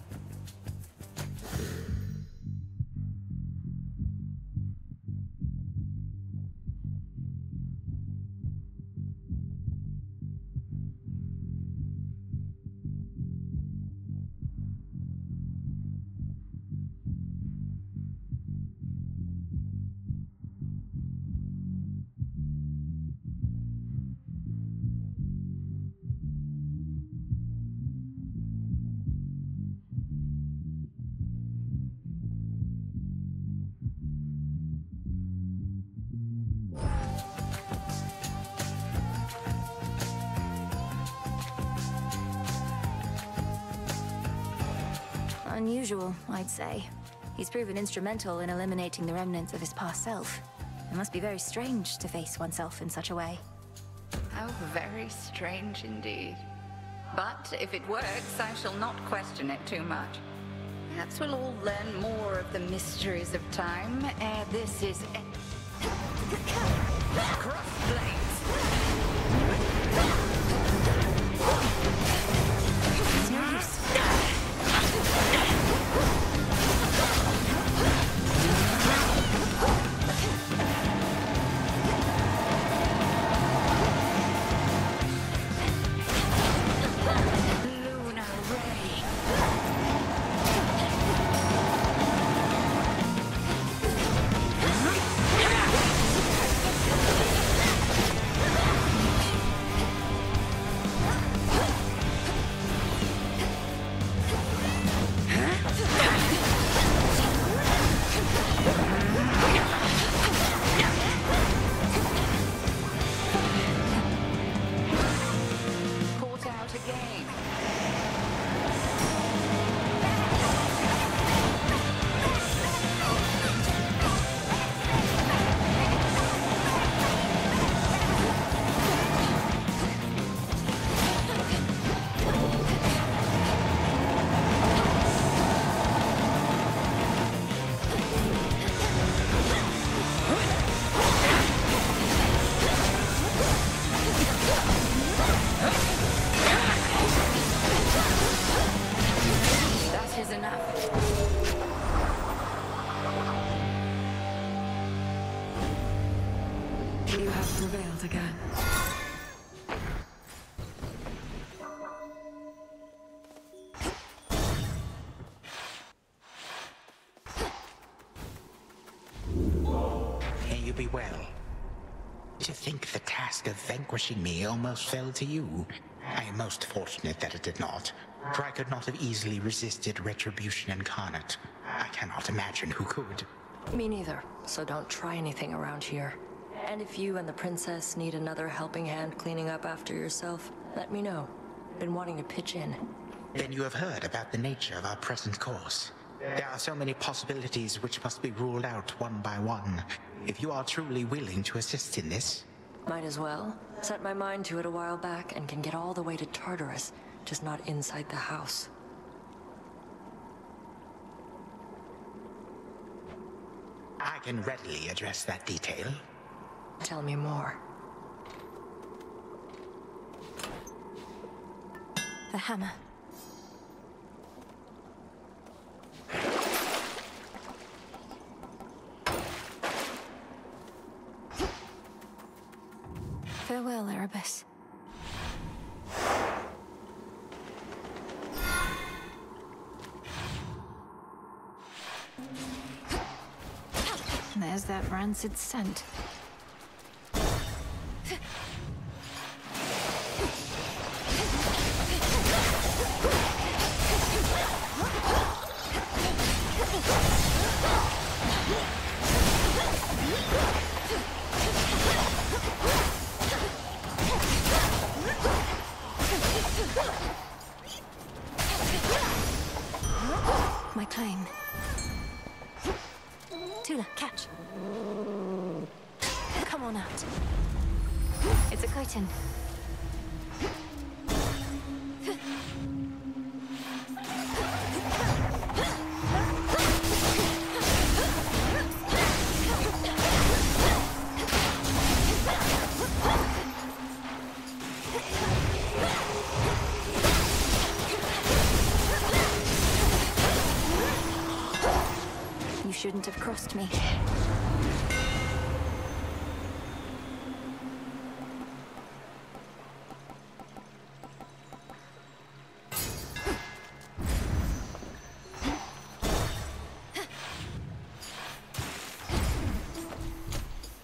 Unusual, I'd say. He's proven instrumental in eliminating the remnants of his past self. It must be very strange to face oneself in such a way. How very strange indeed. But if it works, I shall not question it too much. Perhaps we'll all learn more of the mysteries of time ere this is... Crossblades! It's no use. You have prevailed again. May you be well. To think the task of vanquishing me almost fell to you. I am most fortunate that it did not, for I could not have easily resisted retribution incarnate. I cannot imagine who could. Me neither, so don't try anything around here. And if you and the princess need another helping hand cleaning up after yourself, let me know. Been wanting to pitch in. Then you have heard about the nature of our present course. There are so many possibilities which must be ruled out one by one. If you are truly willing to assist in this... Might as well. Set my mind to it a while back and can get all the way to Tartarus, just not inside the house. I can readily address that detail. Tell me more. The hammer. Farewell, Erebus. There's that rancid scent. My claim. Tula, catch. Come on out. It's a chitin. You shouldn't have crossed me.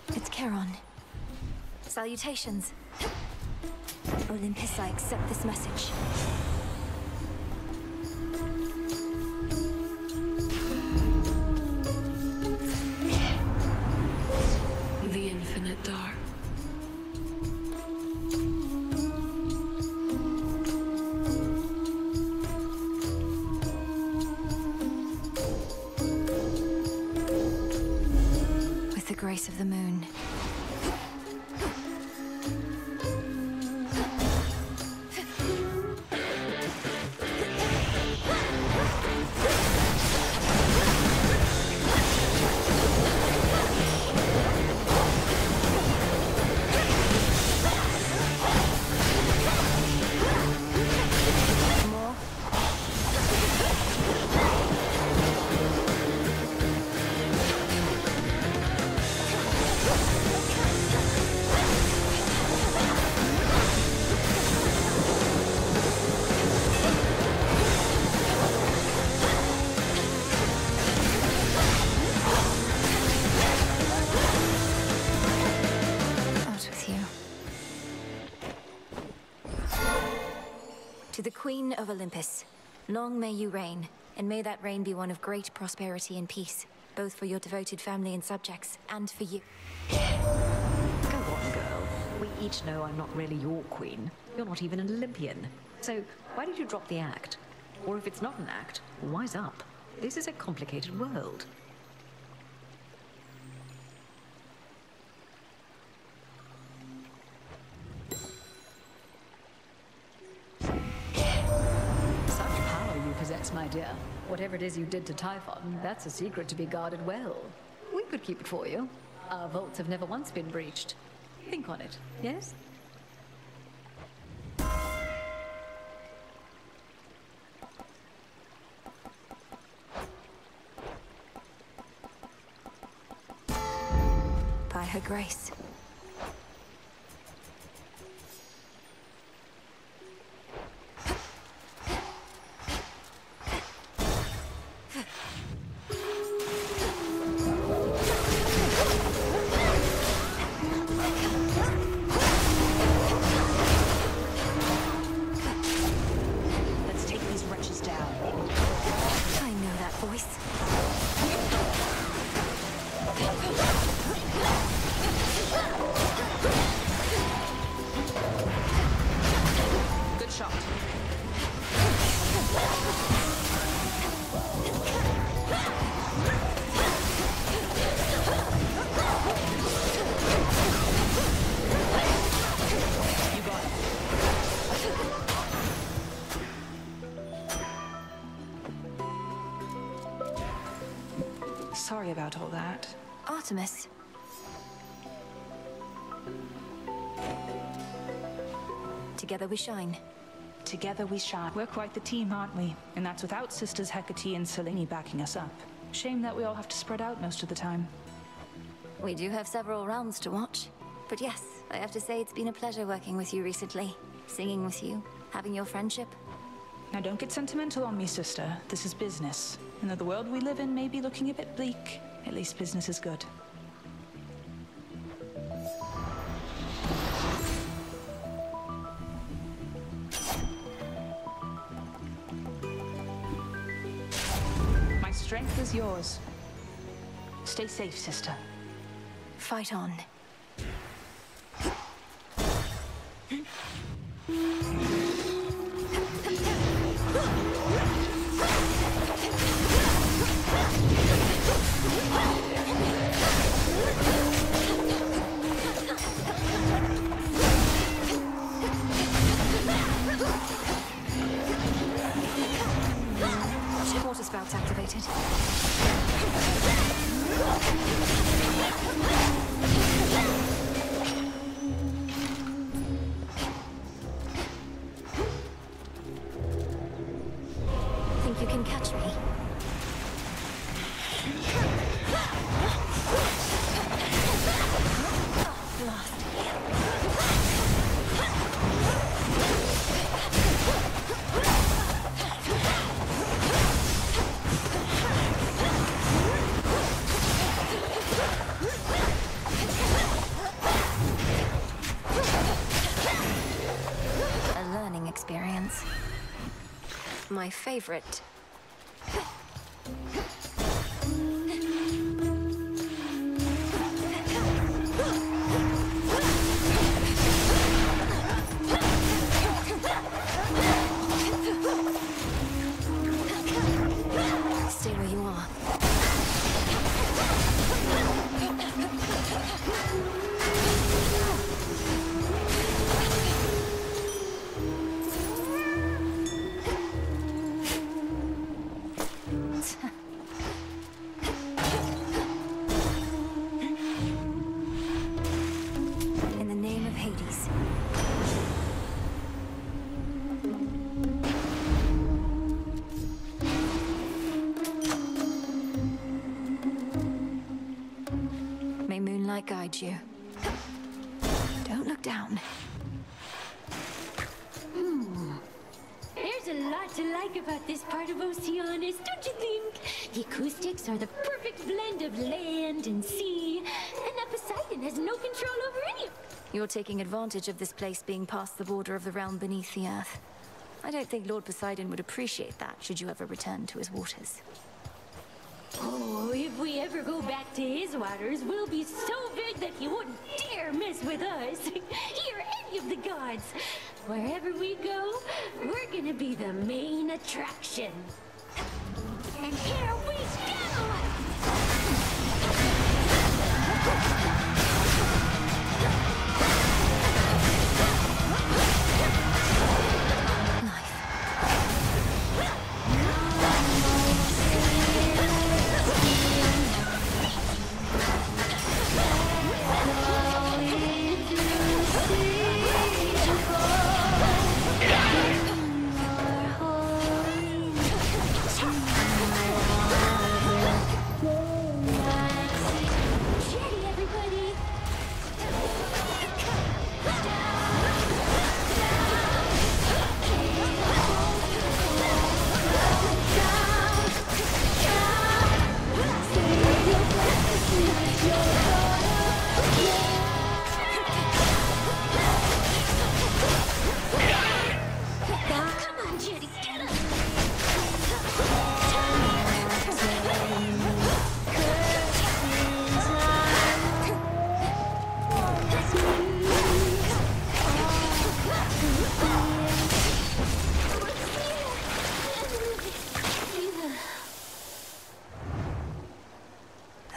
It's Charon. Salutations. Olympus, I accept this message. The infinite dark. grace of the moon. To the Queen of Olympus, long may you reign, and may that reign be one of great prosperity and peace, both for your devoted family and subjects, and for you. Go on, girl. We each know I'm not really your queen. You're not even an Olympian. So, why did you drop the act? Or if it's not an act, wise up. This is a complicated world. Possess, my dear. Whatever it is you did to Typhon, that's a secret to be guarded well. We could keep it for you. Our vaults have never once been breached. Think on it, yes? By her grace. Sorry about all that. Artemis. Together we shine. Together we shine. We're quite the team, aren't we? And that's without Sisters Hecate and Selene backing us up. Shame that we all have to spread out most of the time. We do have several realms to watch. But yes, I have to say it's been a pleasure working with you recently. Singing with you, having your friendship. Now don't get sentimental on me, sister. This is business. And though the world we live in may be looking a bit bleak, at least business is good. My strength is yours. Stay safe, sister. Fight on. Water spouts activated. Think you can catch me? Experience. My favorite. Stay where you are. got you. Don't look down. There's a lot to like about this part of Oceanus, don't you think? The acoustics are the perfect blend of land and sea, and that Poseidon has no control over any of it. You're taking advantage of this place being past the border of the realm beneath the earth. I don't think Lord Poseidon would appreciate that should you ever return to his waters. Oh, if we ever go back to his waters, we'll be so big that he wouldn't dare mess with us. He or any of the gods. Wherever we go, we're gonna be the main attraction. And here we go!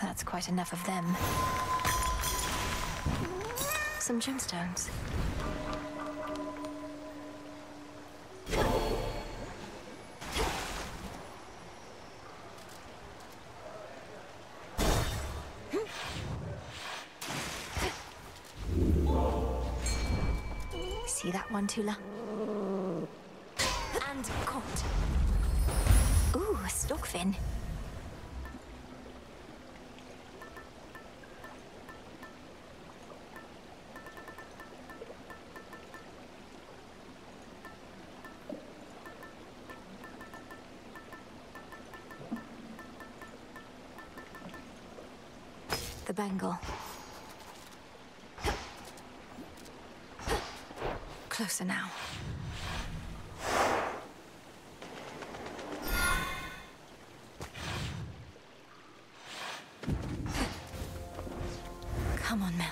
That's quite enough of them. Some gemstones. See that one, Tula? And caught. Ooh, a stockfin. The bangle. Closer now. Come on, Mel.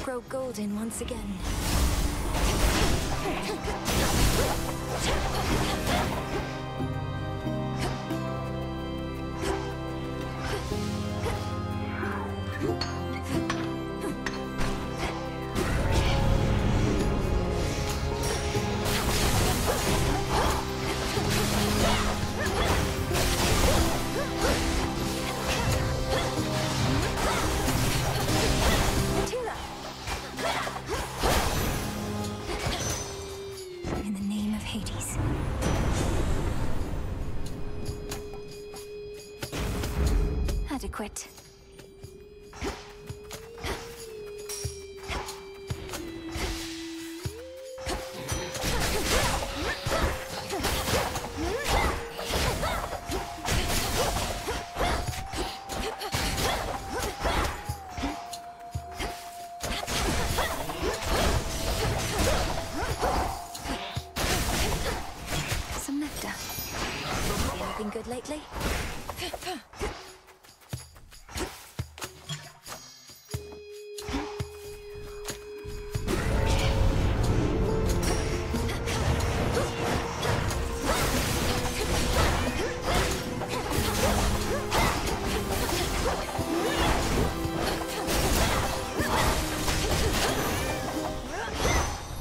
Grow golden once again. In the name of Hades. Adequate. Some nectar. Anything good lately?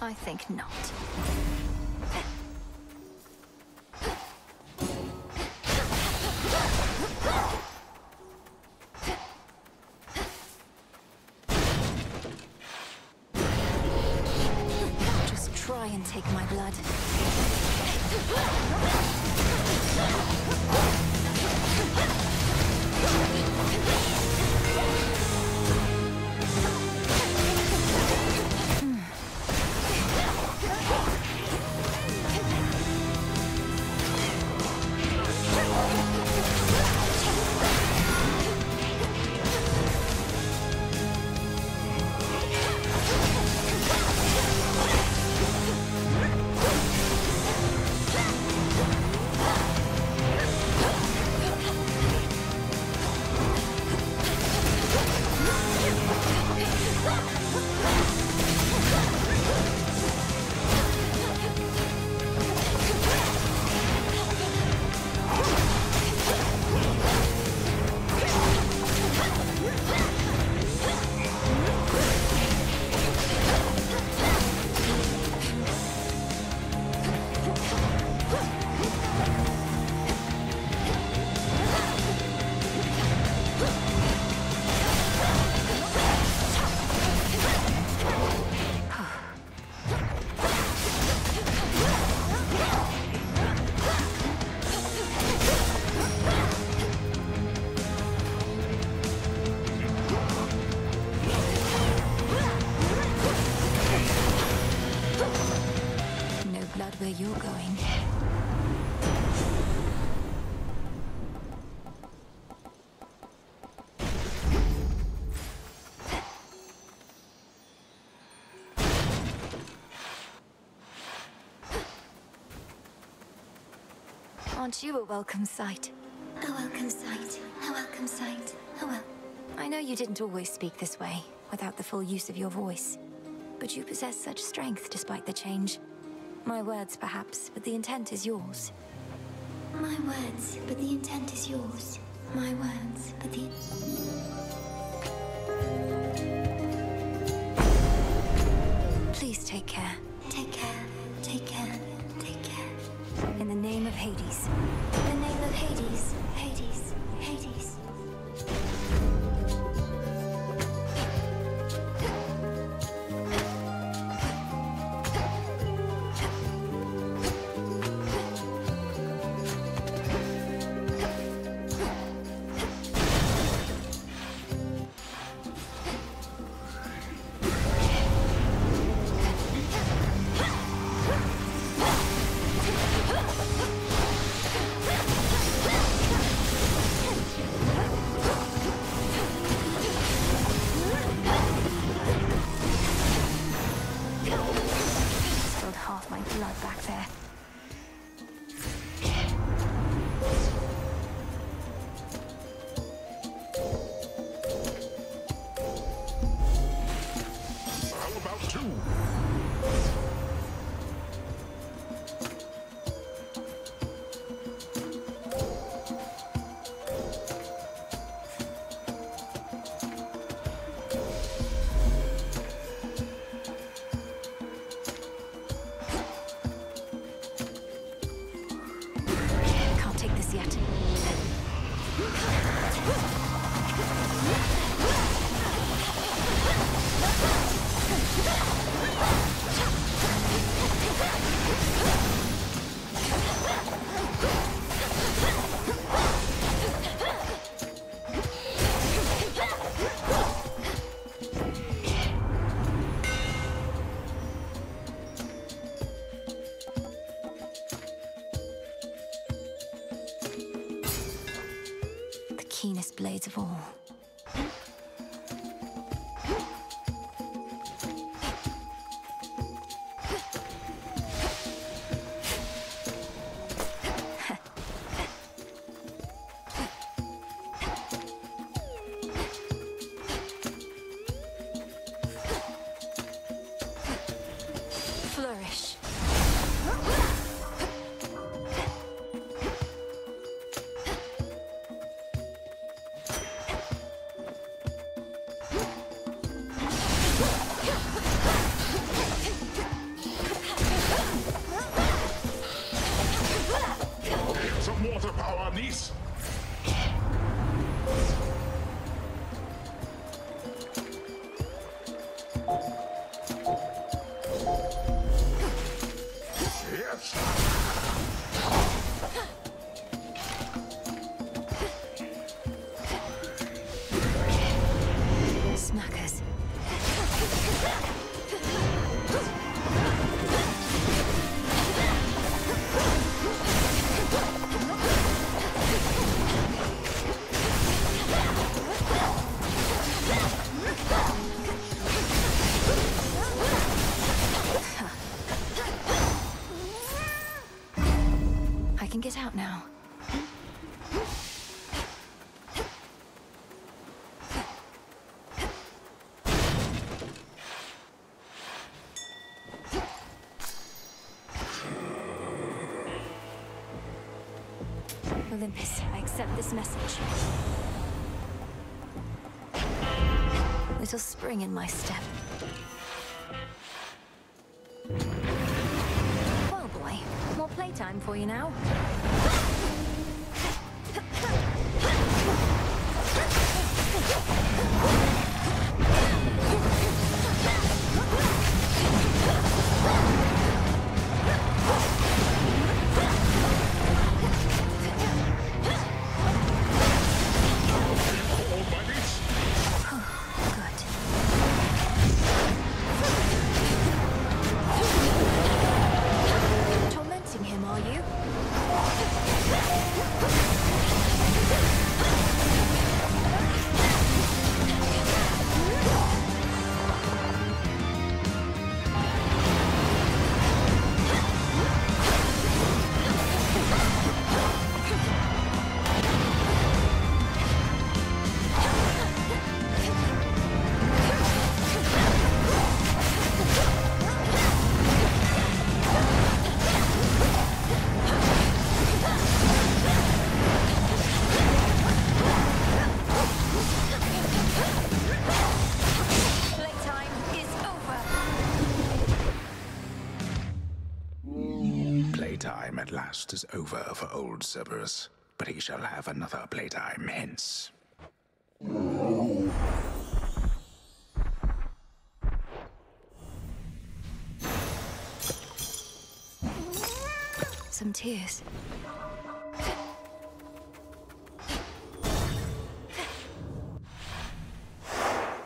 I think not. take my blood. Where you're going. Aren't you a welcome sight? A welcome sight. A welcome sight. Oh well. I know you didn't always speak this way, without the full use of your voice. But you possess such strength despite the change. My words, perhaps, but the intent is yours. My words, but the intent is yours. My words, but the... Please take care. Take care. Take care. Take care. In the name of Hades. In the name of Hades. Hades. Hades. Keenest blades of all. Flourish. Some water power, niece. Yes! Smackers. I can get out now. Olympus, I accept this message. Little spring in my step. Well, boy, more playtime for you now. Tormenting him, are you? Playtime is over. Playtime at last is over for old Cerberus, but he shall have another playtime hence. Some tears.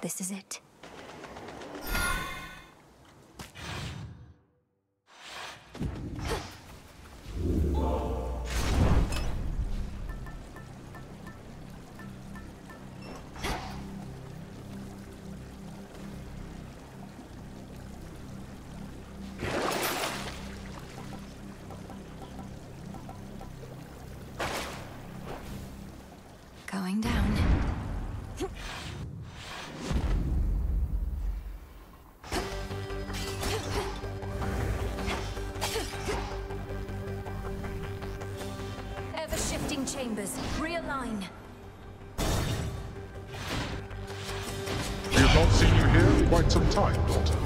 This is it. Going down. Ever-shifting chambers. Realign. We have not seen you here in quite some time, daughter.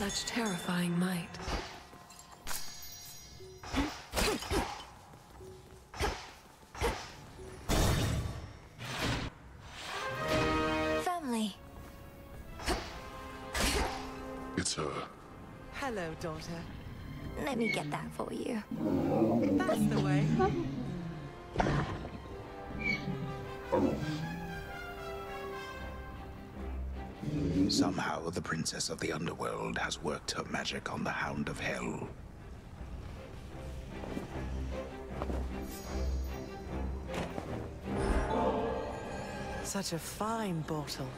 such terrifying might. Family. It's her. Hello, daughter. Let me get that for you. That's the way. Somehow, the Princess of the Underworld has worked her magic on the Hound of Hell. Such a fine bottle.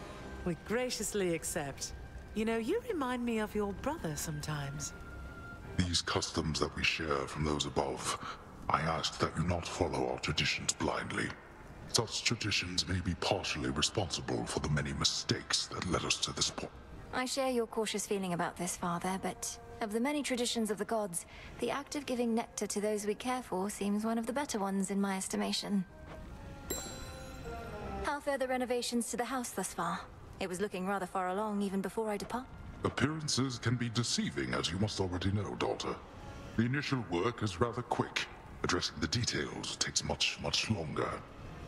We graciously accept. You know, you remind me of your brother sometimes. These customs that we share from those above, I ask that you not follow our traditions blindly. Such traditions may be partially responsible for the many mistakes that led us to this point. I share your cautious feeling about this, Father, but of the many traditions of the gods, the act of giving nectar to those we care for seems one of the better ones in my estimation. How fare the renovations to the house thus far? It was looking rather far along even before I depart. Appearances can be deceiving, as you must already know, daughter. The initial work is rather quick. Addressing the details takes much, much longer.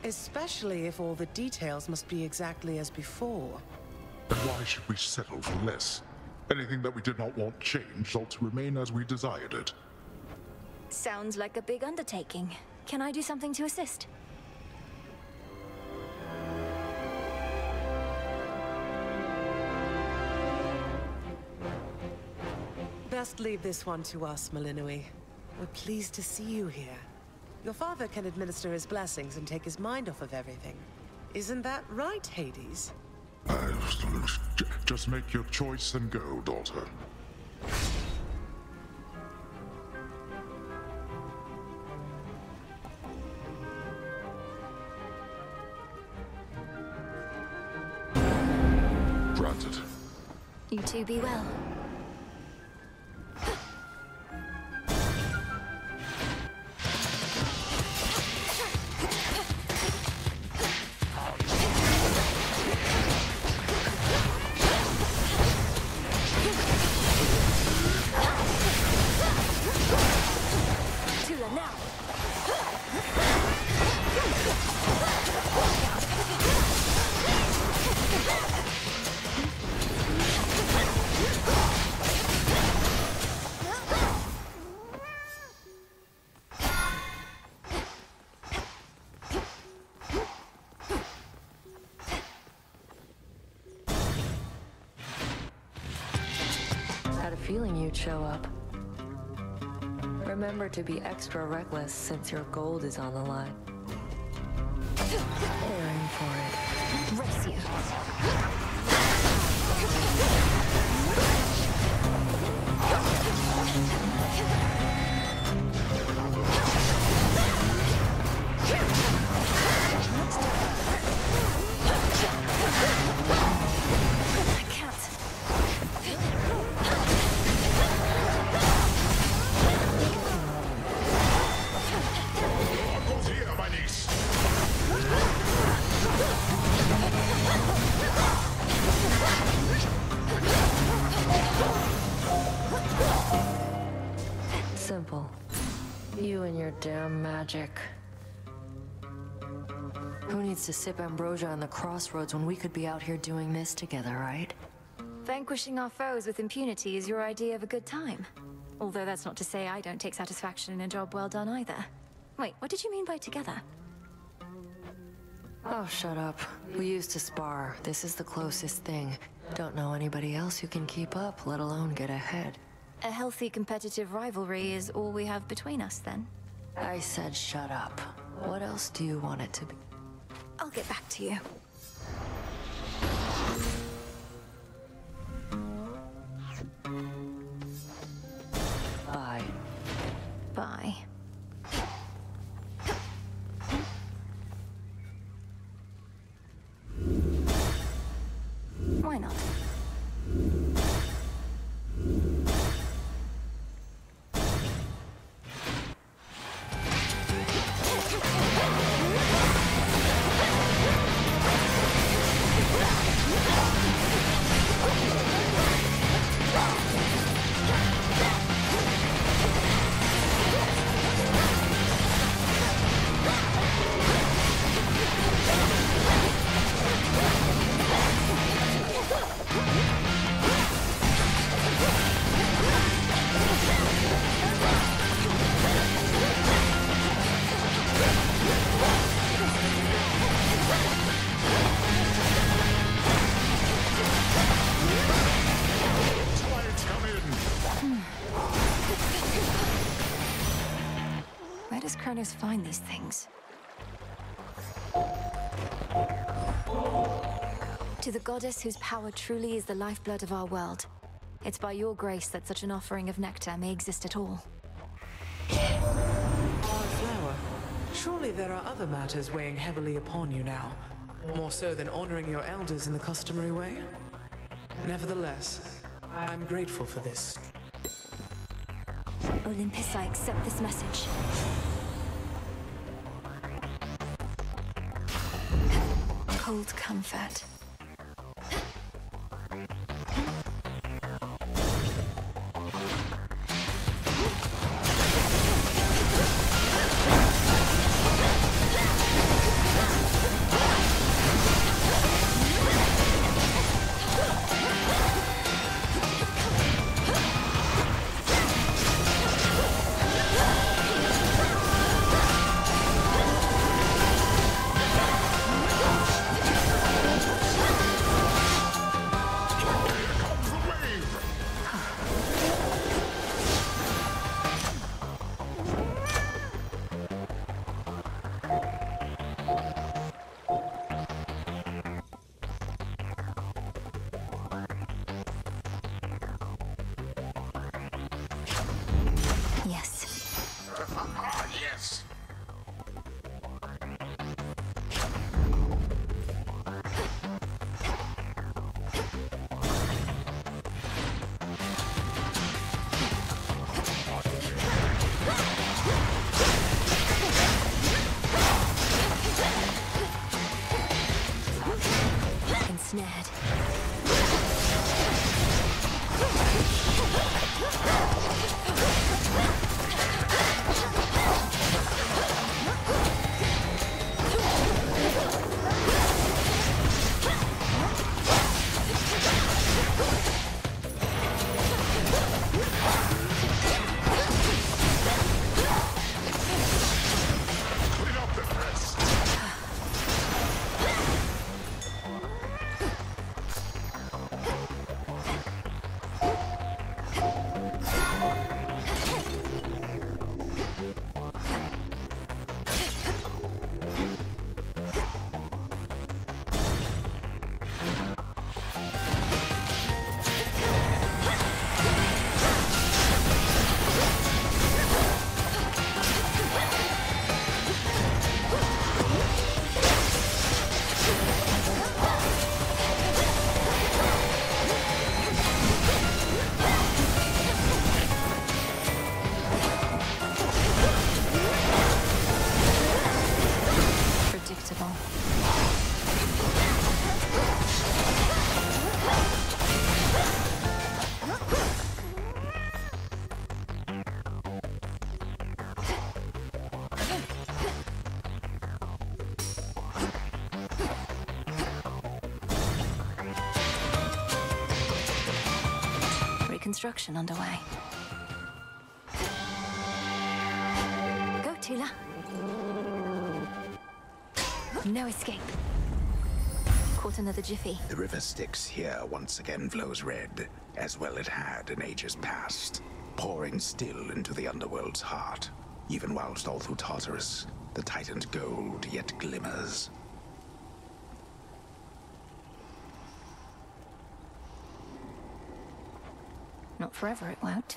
Especially if all the details must be exactly as before. And why should we settle for less? Anything that we did not want changed ought to remain as we desired it. Sounds like a big undertaking. Can I do something to assist? Best leave this one to us, Malinui. We're pleased to see you here. Your father can administer his blessings and take his mind off of everything. Isn't that right, Hades? Just make your choice and go, daughter. Granted. You two be well. Feeling you'd show up. Remember to be extra reckless since your gold is on the line. They're in for it. Race you. Simple. You and your damn magic. Who needs to sip ambrosia on the crossroads when we could be out here doing this together, right? Vanquishing our foes with impunity is your idea of a good time. Although that's not to say I don't take satisfaction in a job well done either. Wait, what did you mean by together? Oh, shut up. We used to spar. This is the closest thing. Don't know anybody else who can keep up, let alone get ahead. A healthy competitive rivalry is all we have between us, then? I said shut up. What else do you want it to be? I'll get back to you. Bye. Bye. Why not? Kronos find these things? To the goddess whose power truly is the lifeblood of our world, it's by your grace that such an offering of nectar may exist at all. Flower, surely there are other matters weighing heavily upon you now. More so than honoring your elders in the customary way? Nevertheless, I'm grateful for this. Olympus, I accept this message. Cold comfort. Yes! Ensnared. Construction underway. Go, Tula. No escape. Caught another jiffy. The river Styx here once again flows red, as well it had in ages past, pouring still into the underworld's heart. Even whilst all through Tartarus, the Titan's gold yet glimmers. Not forever, it won't.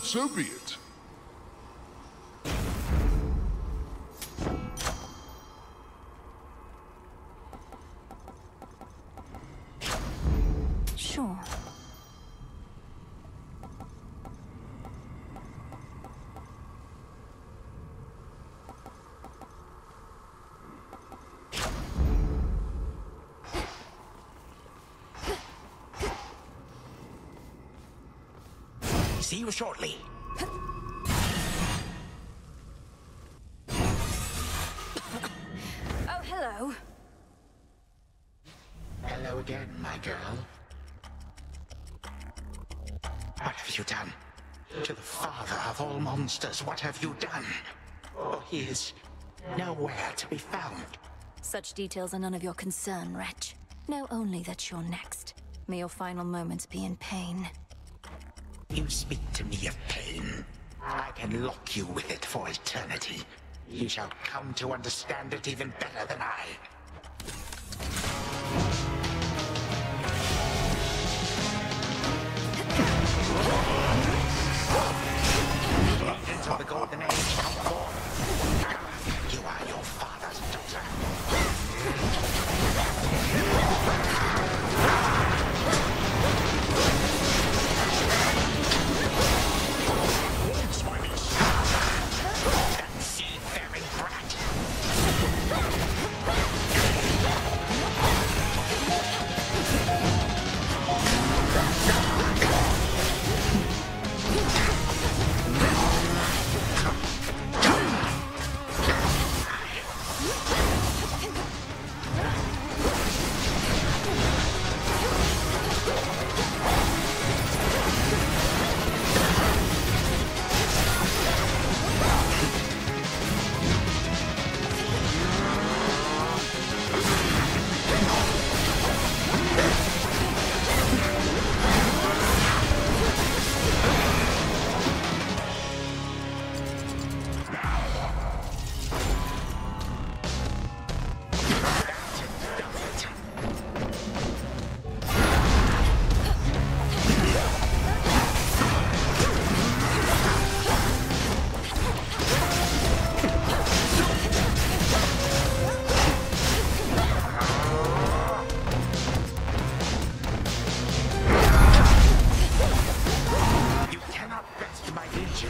So be it. Sure. See you shortly. Oh, hello. Hello again, my girl. have you done? To the father of all monsters, what have you done? Oh, he is nowhere to be found. Such details are none of your concern, wretch. Know only that you're next. May your final moments be in pain. You speak to me of pain. I can lock you with it for eternity. You shall come to understand it even better than I. Agents of the Golden Age come forth. You are your father's daughter. That seafaring brat.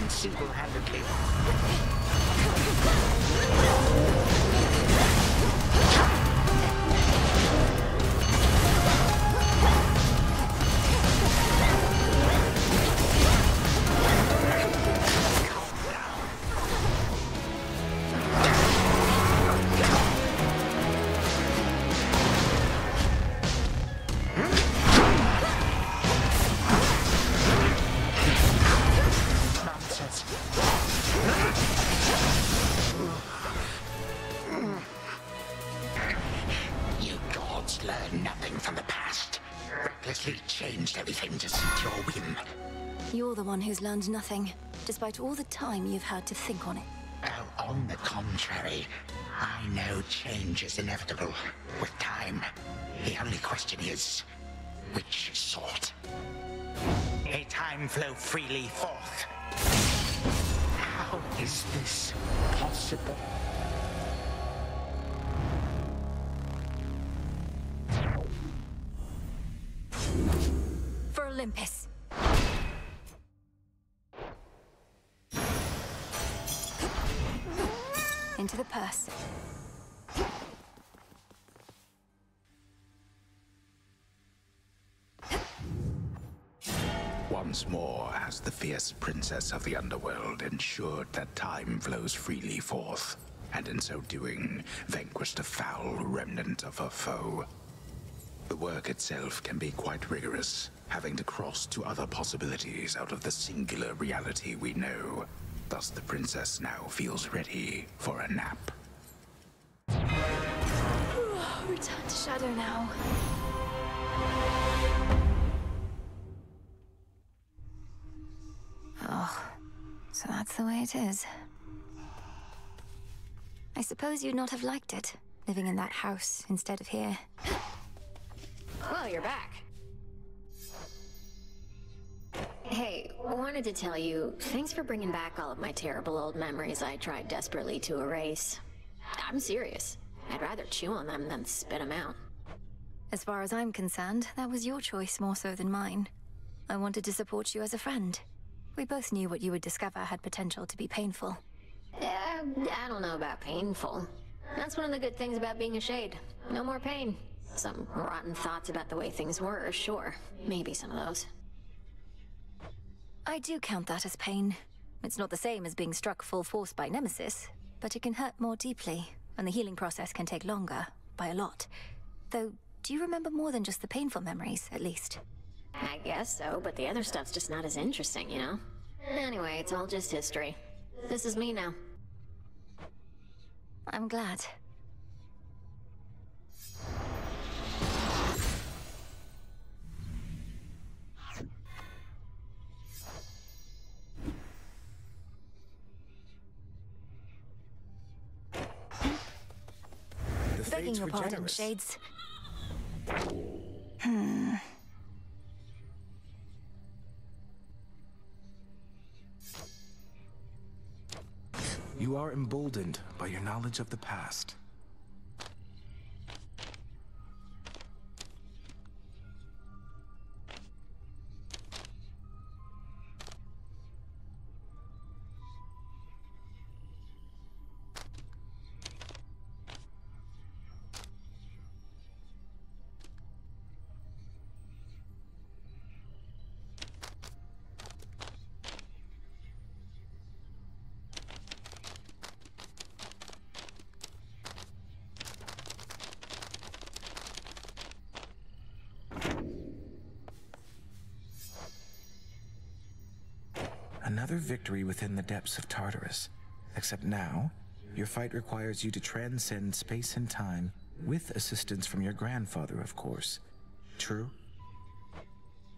Single-handedly. You gods learn nothing from the past. Recklessly changed everything to suit your whim. You're the one who's learned nothing, despite all the time you've had to think on it. Oh, on the contrary, I know change is inevitable with time. The only question is, which sort? A time flow freely forth. How is this possible? For Olympus. Into the purse. Once more has the fierce princess of the underworld ensured that time flows freely forth, and in so doing, vanquished a foul remnant of her foe. The work itself can be quite rigorous, having to cross to other possibilities out of the singular reality we know. Thus the princess now feels ready for a nap. Return to Shadow now. Oh, so that's the way it is. I suppose you'd not have liked it, living in that house instead of here. Well, you're back. Hey, wanted to tell you, thanks for bringing back all of my terrible old memories I tried desperately to erase. I'm serious. I'd rather chew on them than spit them out. As far as I'm concerned, that was your choice more so than mine. I wanted to support you as a friend. We both knew what you would discover had potential to be painful. I don't know about painful. That's one of the good things about being a Shade. No more pain. Some rotten thoughts about the way things were, sure. Maybe some of those. I do count that as pain. It's not the same as being struck full force by Nemesis, but it can hurt more deeply, and the healing process can take longer, by a lot. Though, do you remember more than just the painful memories, at least? I guess so, but the other stuff's just not as interesting, you know? Anyway, it's all just history. This is me now. I'm glad. Begging your pardon, Shades. You are emboldened by your knowledge of the past. Another victory within the depths of Tartarus. Except now, your fight requires you to transcend space and time, with assistance from your grandfather, of course. True?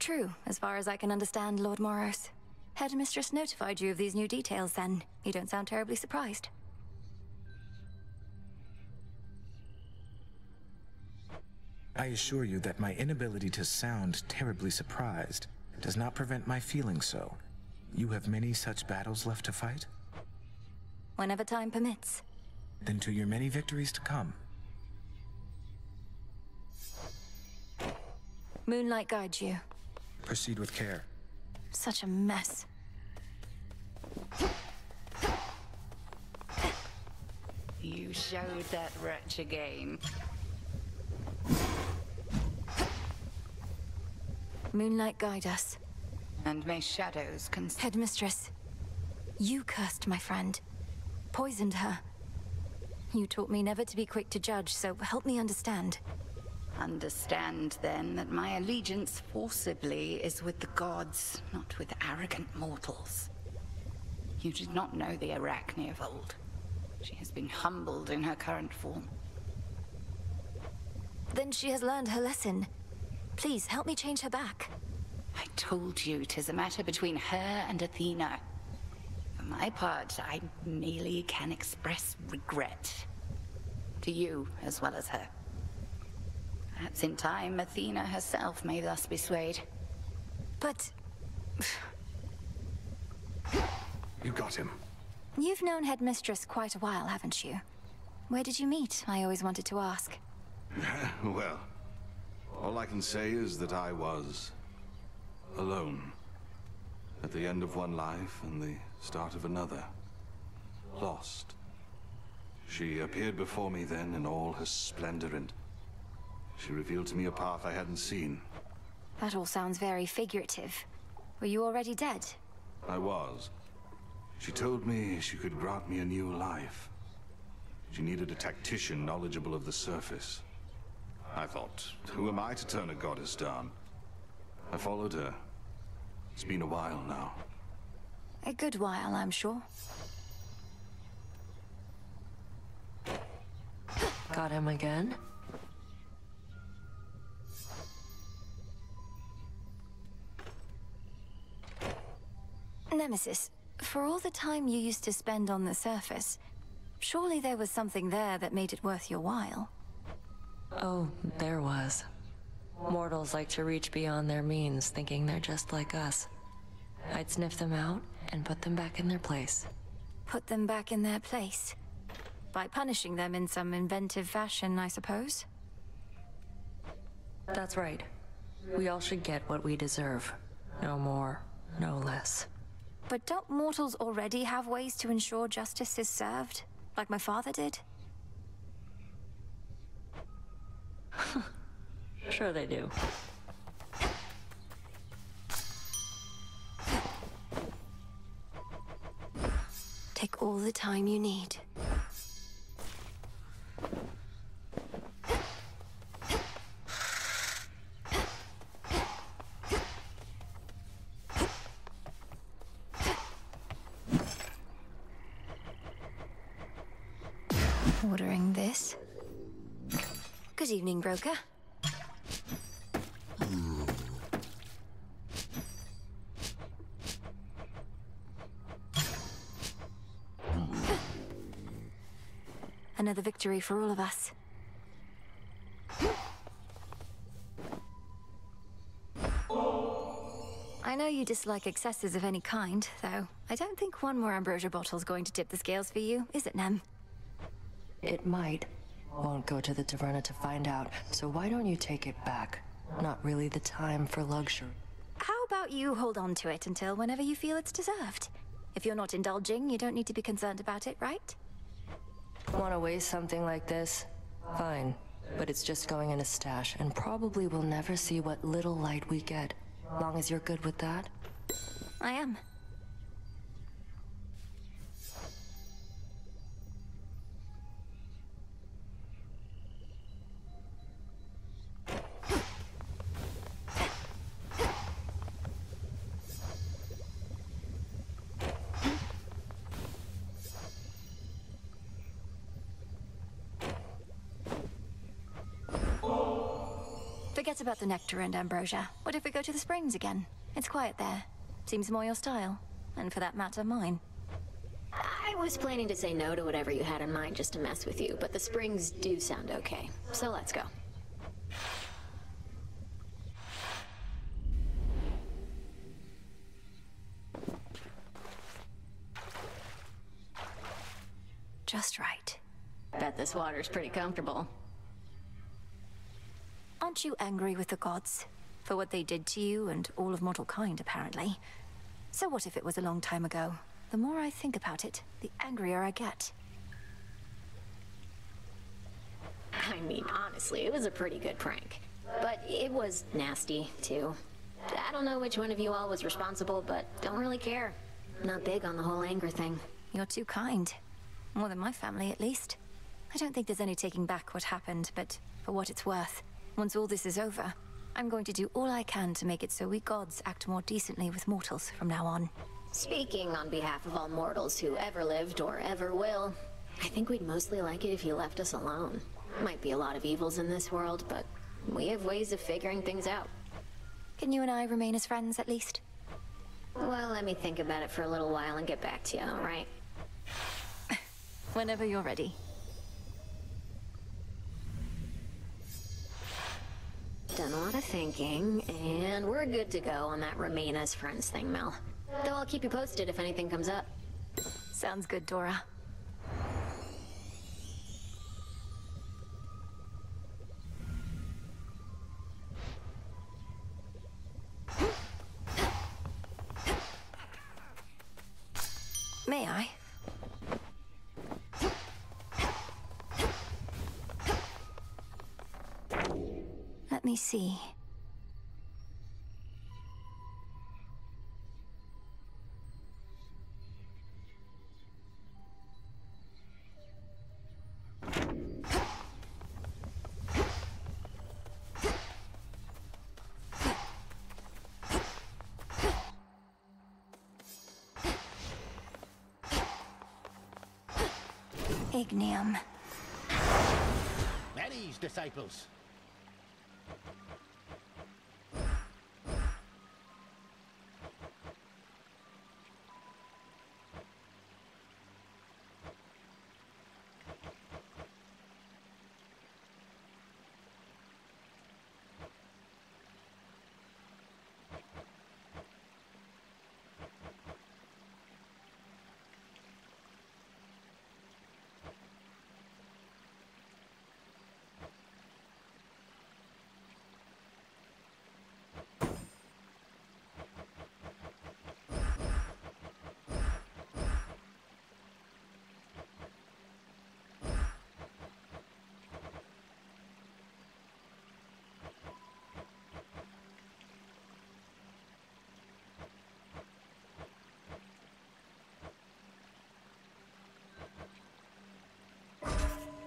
True, as far as I can understand, Lord Moros. Headmistress notified you of these new details, then. You don't sound terribly surprised. I assure you that my inability to sound terribly surprised does not prevent my feeling so. You have many such battles left to fight? Whenever time permits. Then to your many victories to come. Moonlight guides you. Proceed with care. Such a mess. You showed that wretch again. Moonlight guide us. And may shadows Headmistress, you cursed my friend. Poisoned her. You taught me never to be quick to judge, so help me understand. Understand, then, that my allegiance forcibly is with the gods, not with arrogant mortals. You did not know the Arachne of old. She has been humbled in her current form. Then she has learned her lesson. Please, help me change her back. I told you 'tis a matter between her and Athena. For my part, I merely can express regret. To you, as well as her. Perhaps in time, Athena herself may thus be swayed. But... You got him. You've known Headmistress quite a while, haven't you? Where did you meet? I always wanted to ask. Well, all I can say is that I was alone. At the end of one life and the start of another. Lost. She appeared before me then in all her splendor, and she revealed to me a path I hadn't seen. That all sounds very figurative. Were you already dead? I was. She told me she could grant me a new life. She needed a tactician knowledgeable of the surface. I thought, who am I to turn a goddess down? I followed her. It's been a while now. A good while, I'm sure. Got him again? Nemesis, for all the time you used to spend on the surface, surely there was something there that made it worth your while. Oh, there was. Mortals like to reach beyond their means, thinking they're just like us. I'd sniff them out and put them back in their place. Put them back in their place? By punishing them in some inventive fashion, I suppose? That's right. We all should get what we deserve. No more, no less. But don't mortals already have ways to ensure justice is served? Like my father did? Sure they do. Take all the time you need. Ordering this. Good evening, broker. Another victory for all of us. I know you dislike excesses of any kind, though. I don't think one more ambrosia bottle's going to tip the scales for you, is it, Nem? It might. Won't go to the taverna to find out, so why don't you take it back? Not really the time for luxury. How about you hold on to it until whenever you feel it's deserved? If you're not indulging, you don't need to be concerned about it, right? Want to waste something like this? Fine. But it's just going in a stash, and probably we'll never see what little light we get. Long as you're good with that? I am. Forget about the nectar and ambrosia. What if we go to the springs again? It's quiet there. Seems more your style. And for that matter, mine. I was planning to say no to whatever you had in mind just to mess with you, but the springs do sound okay. So let's go. Just right. Bet this water's pretty comfortable. Aren't you angry with the gods? For what they did to you and all of mortal kind, apparently. So what if it was a long time ago? The more I think about it, the angrier I get. I mean, honestly, it was a pretty good prank. But it was nasty, too. I don't know which one of you all was responsible, but don't really care. Not big on the whole anger thing. You're too kind. More than my family, at least. I don't think there's any taking back what happened, but for what it's worth, once all this is over, I'm going to do all I can to make it so we gods act more decently with mortals from now on. Speaking on behalf of all mortals who ever lived or ever will, I think we'd mostly like it if you left us alone. Might be a lot of evils in this world, but we have ways of figuring things out. Can you and I remain as friends, at least? Well, let me think about it for a little while and get back to you, all right? Whenever you're ready. Done a lot of thinking, and we're good to go on that remain as friends thing, Mel. Though I'll keep you posted if anything comes up. Sounds good, Dora. May I? Let me see. Ignium. At ease, disciples.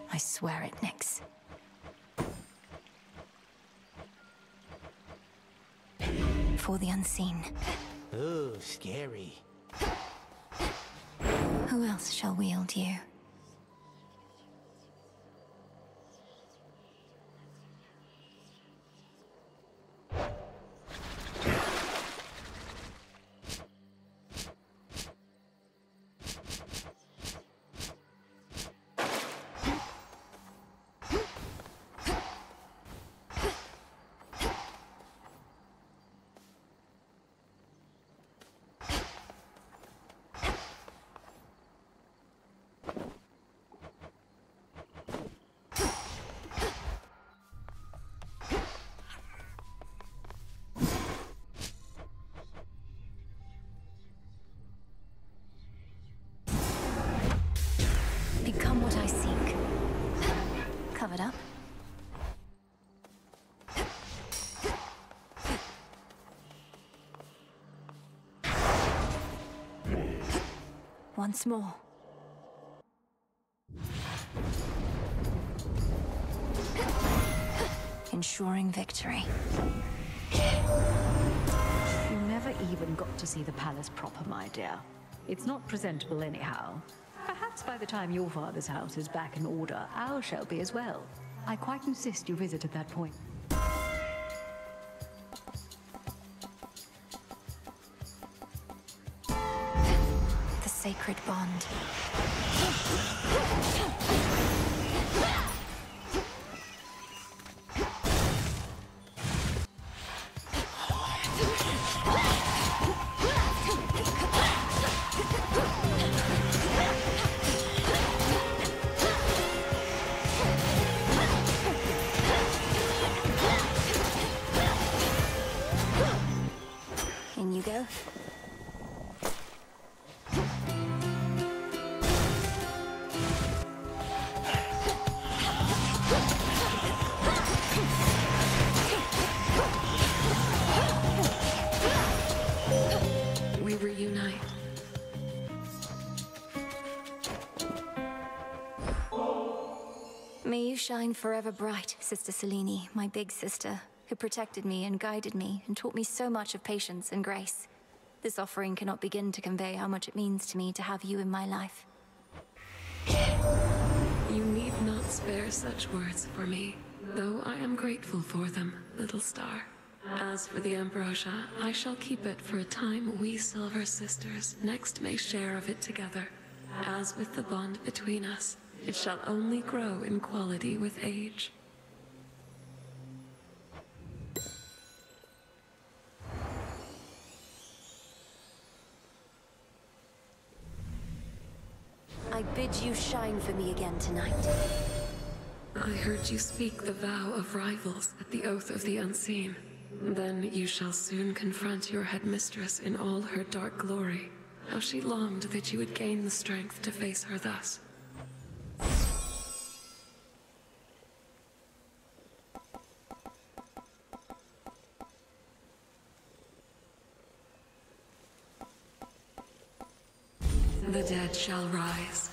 I swear it, Nyx. For the unseen. Ooh, scary. Who else shall wield you? covered up. Once more. Ensuring victory. You never even got to see the palace proper, my dear. It's not presentable anyhow. Perhaps by the time your father's house is back in order, ours shall be as well. I quite insist you visit at that point. The sacred bond. In you go. We reunite. May you shine forever bright, Sister Selene, my big sister, who protected me and guided me and taught me so much of patience and grace. This offering cannot begin to convey how much it means to me to have you in my life. You need not spare such words for me, though I am grateful for them, little star. As for the ambrosia, I shall keep it for a time we Silver Sisters next may share of it together. As with the bond between us, it shall only grow in quality with age. I bid you shine for me again tonight. I heard you speak the vow of rivals at the Oath of the Unseen. Then you shall soon confront your headmistress in all her dark glory. How she longed that you would gain the strength to face her thus. The dead shall rise.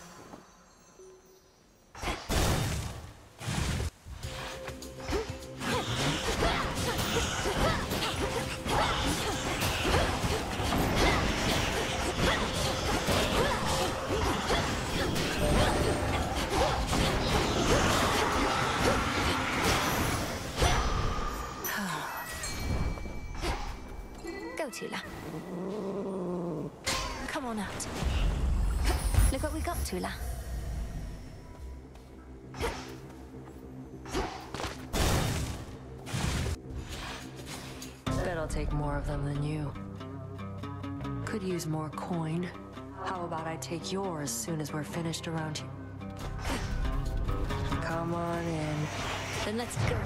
Go, Tula. Come on out. Look what we got, Tula. Bet I'll take more of them than you. Could use more coin. How about I take yours as soon as we're finished around here? Come on in. Then let's go.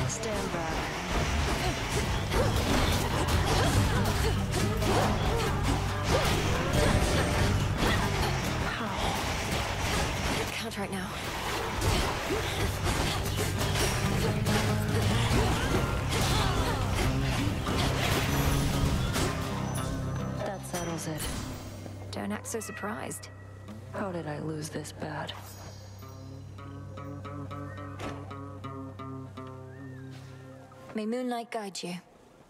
Stand back. Can't right now. That settles it. Don't act so surprised. How did I lose this bad? May moonlight guide you.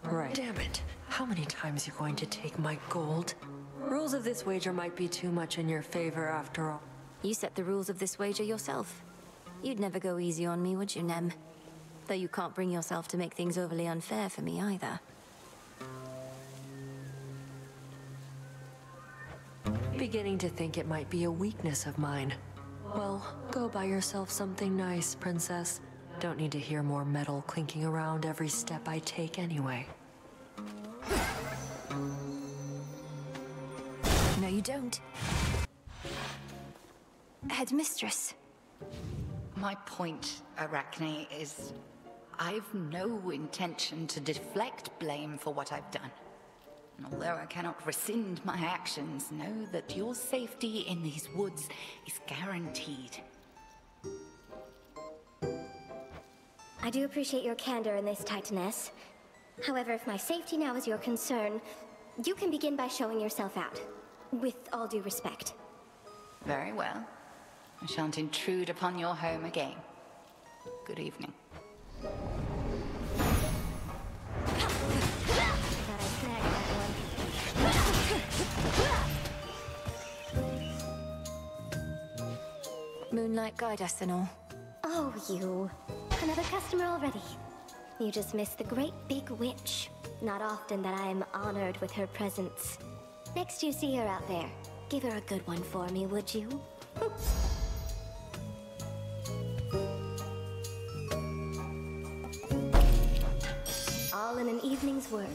Right. Damn it. How many times are you going to take my gold? Rules of this wager might be too much in your favor after all. You set the rules of this wager yourself. You'd never go easy on me, would you, Nem? Though you can't bring yourself to make things overly unfair for me either. Beginning to think it might be a weakness of mine. Well, go buy yourself something nice, princess. Don't need to hear more metal clinking around every step I take anyway. No, you don't. Headmistress. My point, Arachne, is I've no intention to deflect blame for what I've done. And although I cannot rescind my actions, know that your safety in these woods is guaranteed. I do appreciate your candor in this, Titaness. However, if my safety now is your concern, you can begin by showing yourself out. With all due respect. Very well. I shan't intrude upon your home again. Good evening. Moonlight guide us and all. Oh, you. Another customer already. You just missed the great big witch. Not often that I am honored with her presence. Next you see her out there, give her a good one for me, would you? All in an evening's work.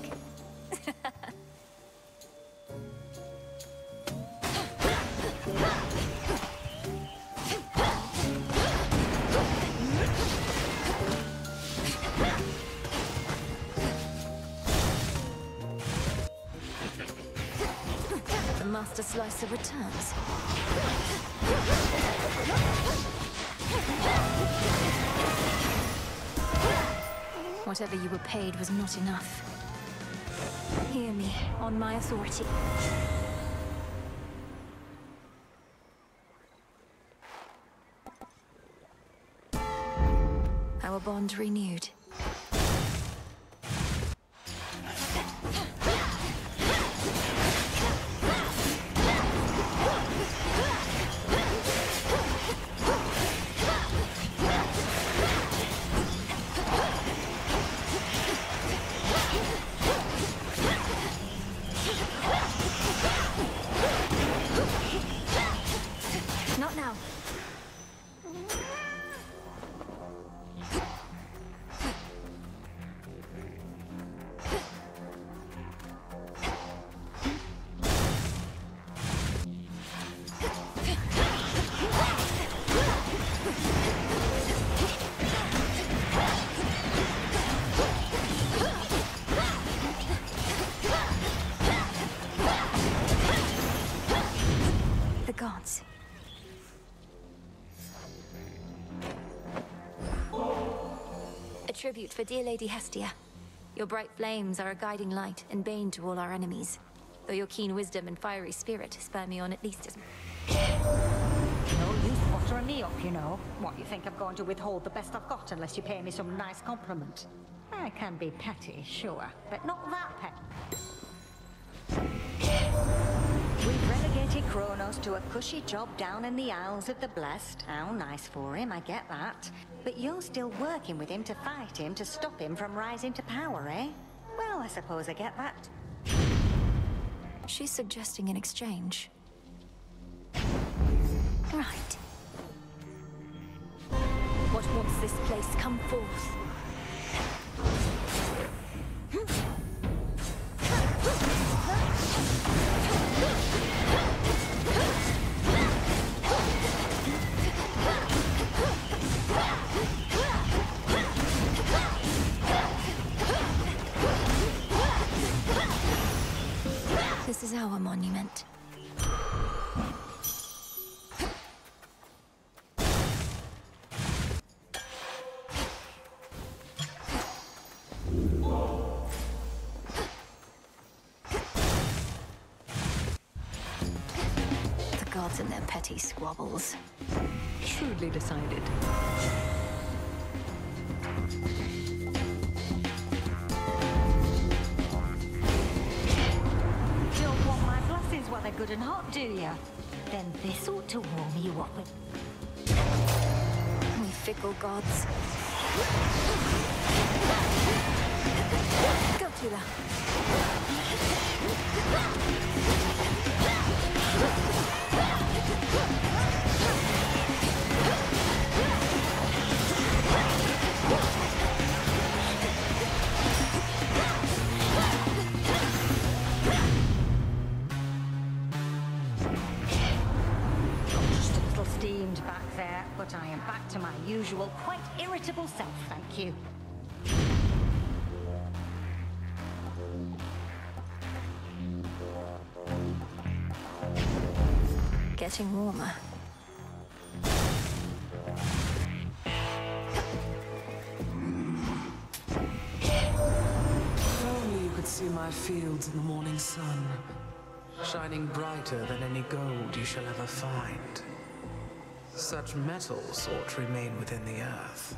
The Master Slicer returns. Whatever you were paid was not enough. Hear me, on my authority. Our bond renewed. Not now. The gods. A tribute for dear Lady Hestia. Your bright flames are a guiding light and bane to all our enemies. Though your keen wisdom and fiery spirit spur me on at least as... No use buttering me up, you know. What, you think I'm going to withhold the best I've got unless you pay me some nice compliment? I can be petty, sure, but not that petty. We've relegated Kronos to a cushy job down in the Isles of the Blessed. How nice for him, I get that. But you're still working with him to fight him, to stop him from rising to power, eh? Well, I suppose I get that. She's suggesting an exchange. Right. What wants this place come forth? This is our monument. The gods and their petty squabbles. Shrewdly decided. Don't want my blessings while they're good and hot, do you? Then this ought to warm you up. We fickle gods. Go, Tula. Just a little steamed back there, but I am back to my usual, quite irritable self, thank you. getting warmer. If only you could see my fields in the morning sun, shining brighter than any gold you shall ever find. Such metals ought to remain within the earth.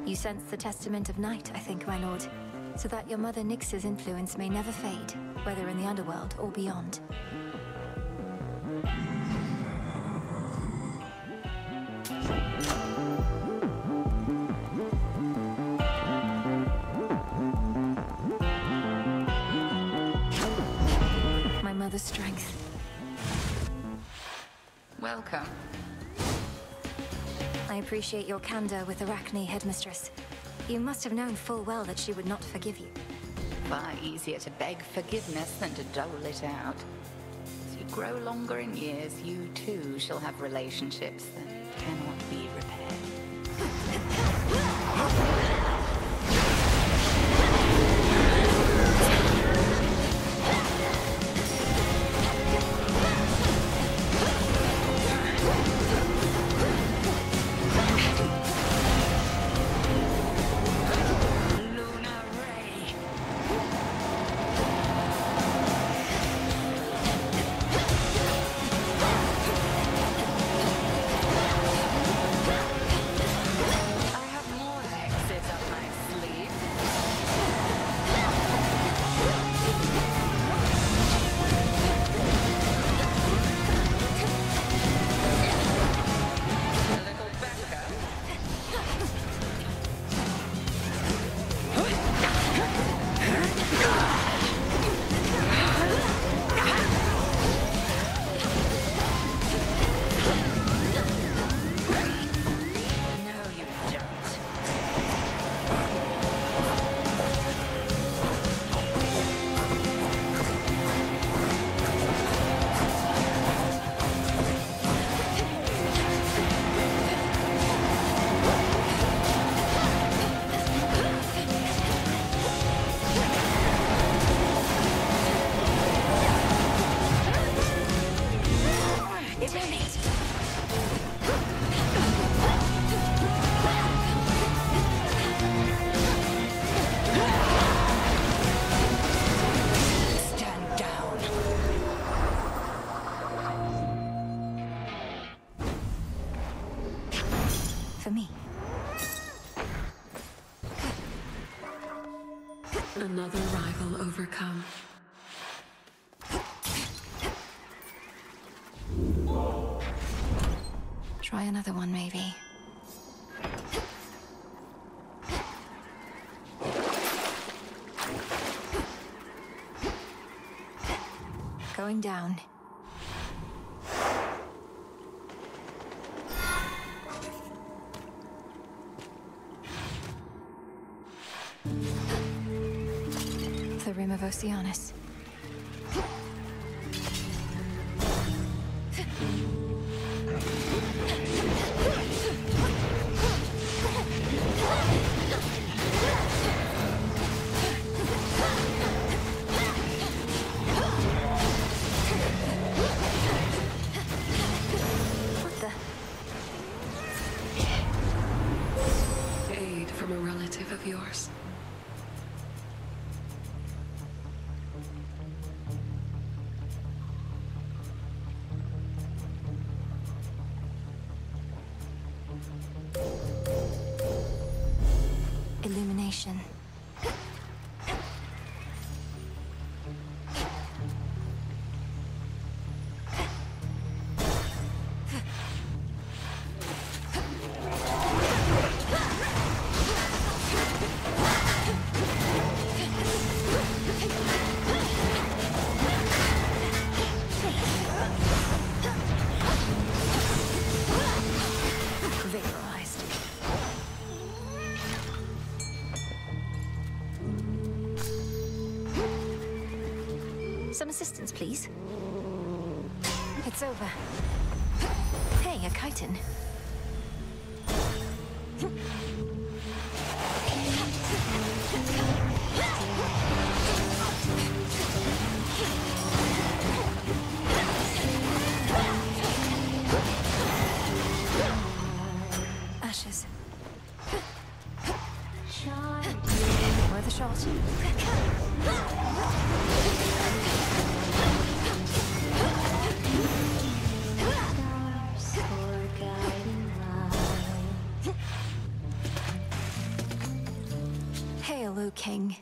You sense the testament of night, I think, my lord, so that your mother Nyx's influence may never fade, whether in the underworld or beyond. My mother's strength. Welcome. I appreciate your candor with Arachne, Headmistress. You must have known full well that she would not forgive you. Far easier to beg forgiveness than to dole it out. As you grow longer in years, you too shall have relationships that cannot be repaired. For me. Another rival overcome. Try another one, maybe. Going down. The rim of Oceanus. What the? Aid from a relative of yours. Illumination. Vaporized. Some assistance, please. It's over. Hey, a chitin. Hail, O King.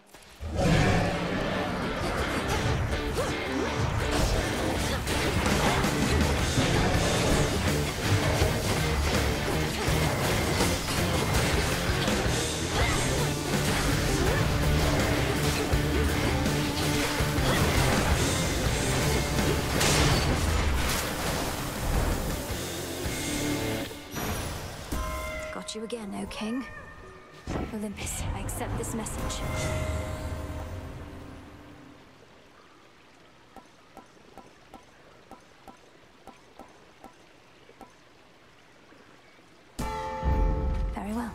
Got you again, O King. Olympus, I accept this message. Very well.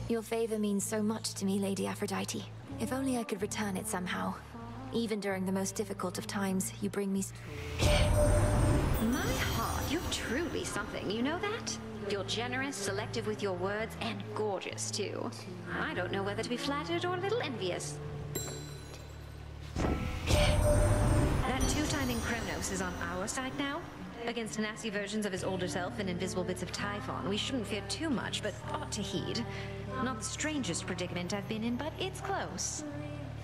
Your favor means so much to me, Lady Aphrodite. If only I could return it somehow. Even during the most difficult of times, you bring me... My heart, you're truly something, you know that? You're generous, selective with your words, and gorgeous, too. I don't know whether to be flattered or a little envious. That two-timing Kremnos is on our side now. Against nasty versions of his older self and invisible bits of Typhon, we shouldn't fear too much, but ought to heed. Not the strangest predicament I've been in, but it's close.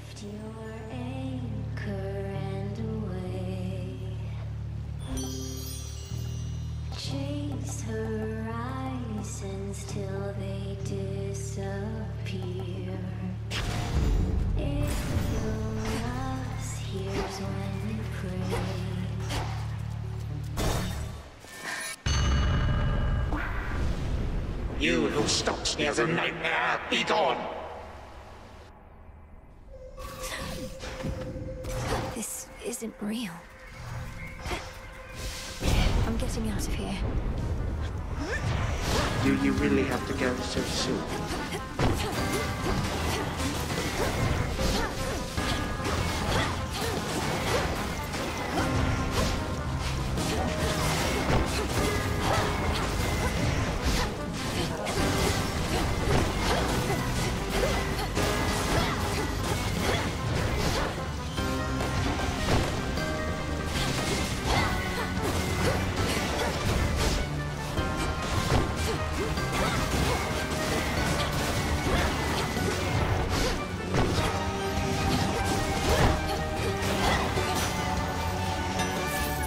Lift your anchor and away. Chase horizons till they disappear. If you're us, here's when we pray. You who stalks me as a nightmare, be gone! This isn't real. I'm getting out of here. Do you really have to go so soon?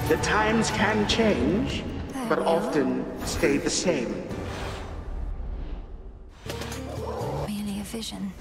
The times can change, but often stay the same. Merely a vision.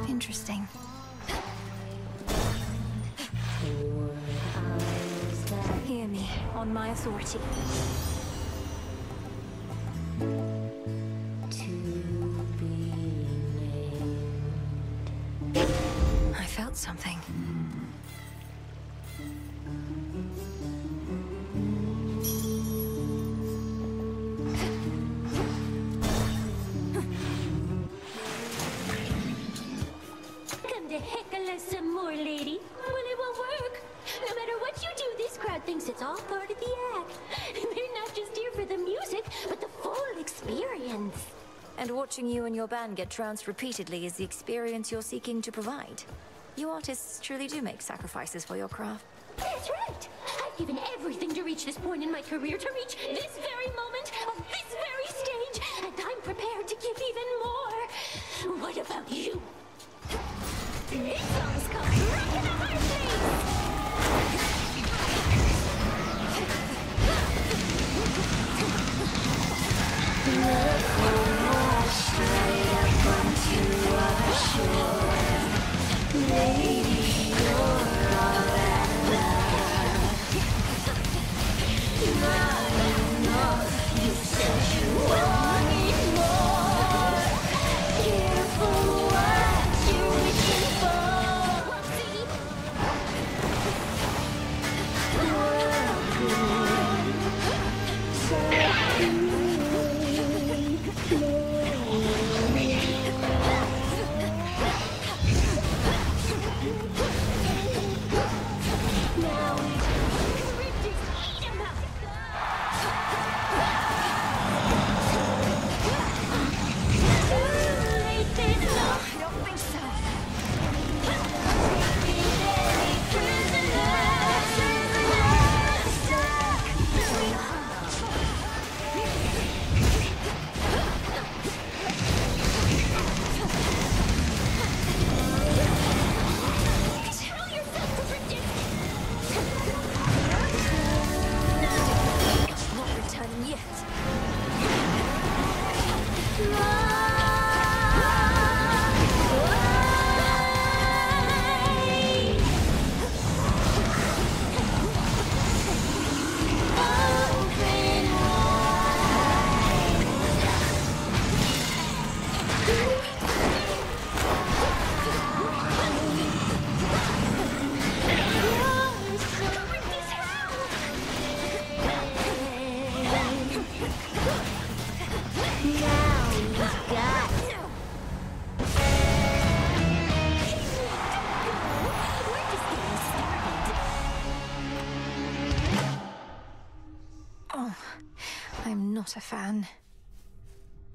Interesting. Hear me, on my authority. I felt something. Come to heckle us some more, lady. Well, it won't work. No matter what you do, this crowd thinks it's all part of the act. They're not just here for the music, but the full experience. And watching you and your band get trounced repeatedly is the experience you're seeking to provide. You artists truly do make sacrifices for your craft. That's right. I've given everything to reach this point in my career, to reach this very moment, of this very stage, and I'm prepared to give even more. What about you? This song's called Rockin' a Heart Thing. not a fan.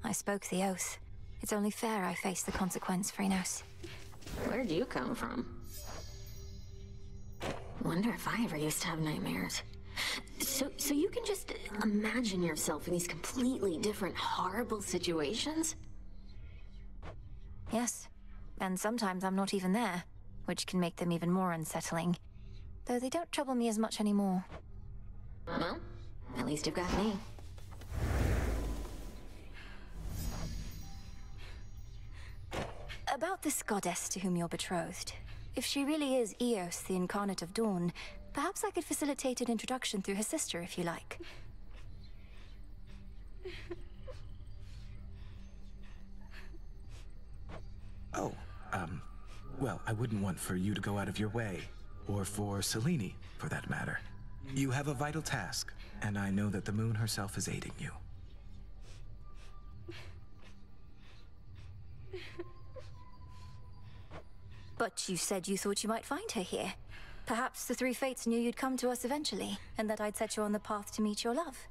I spoke the oath. It's only fair I face the consequence, Phrynos. Where'd you come from? Wonder if I ever used to have nightmares. So you can just imagine yourself in these completely different, horrible situations? Yes, and sometimes I'm not even there, which can make them even more unsettling. Though they don't trouble me as much anymore. Well, at least you've got me. About this goddess to whom you're betrothed. If she really is Eos, the incarnate of dawn, perhaps I could facilitate an introduction through her sister, if you like. Oh, well, I wouldn't want for you to go out of your way, or for Selene, for that matter. You have a vital task, and I know that the moon herself is aiding you. But you said you thought you might find her here. Perhaps the three fates knew you'd come to us eventually, and that I'd set you on the path to meet your love.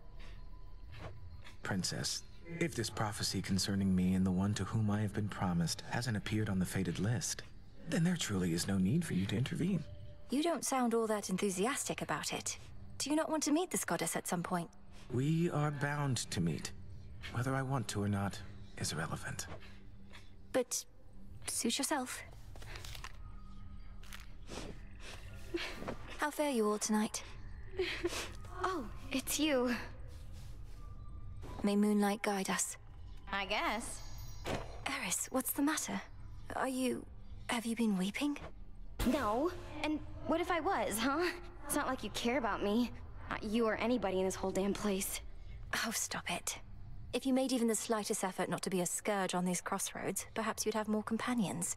Princess, if this prophecy concerning me and the one to whom I have been promised hasn't appeared on the fated list, then there truly is no need for you to intervene. You don't sound all that enthusiastic about it. Do you not want to meet this goddess at some point? We are bound to meet. Whether I want to or not is irrelevant. But suit yourself. How fare you all tonight? Oh, it's you. May moonlight guide us. I guess. Eris, what's the matter? Have you been weeping? No. And what if I was, huh? It's not like you care about me. Not you or anybody in this whole damn place. Oh, stop it. If you made even the slightest effort not to be a scourge on these crossroads, perhaps you'd have more companions.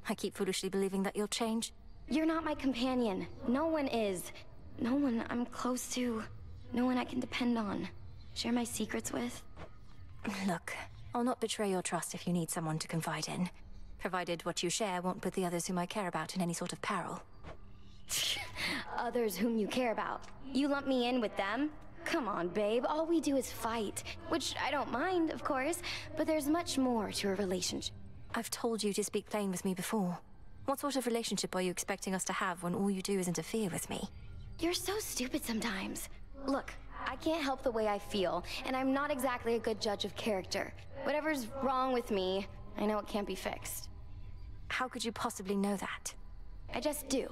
I keep foolishly believing that you'll change. You're not my companion. No one is. No one I'm close to. No one I can depend on. Share my secrets with. Look, I'll not betray your trust if you need someone to confide in. Provided what you share won't put the others whom I care about in any sort of peril. Others whom you care about. You lump me in with them? Come on, babe. All we do is fight. Which I don't mind, of course, but there's much more to a relationship. I've told you to speak plain with me before. What sort of relationship are you expecting us to have when all you do is interfere with me? You're so stupid sometimes. Look, I can't help the way I feel, and I'm not exactly a good judge of character. Whatever's wrong with me, I know it can't be fixed. How could you possibly know that? I just do.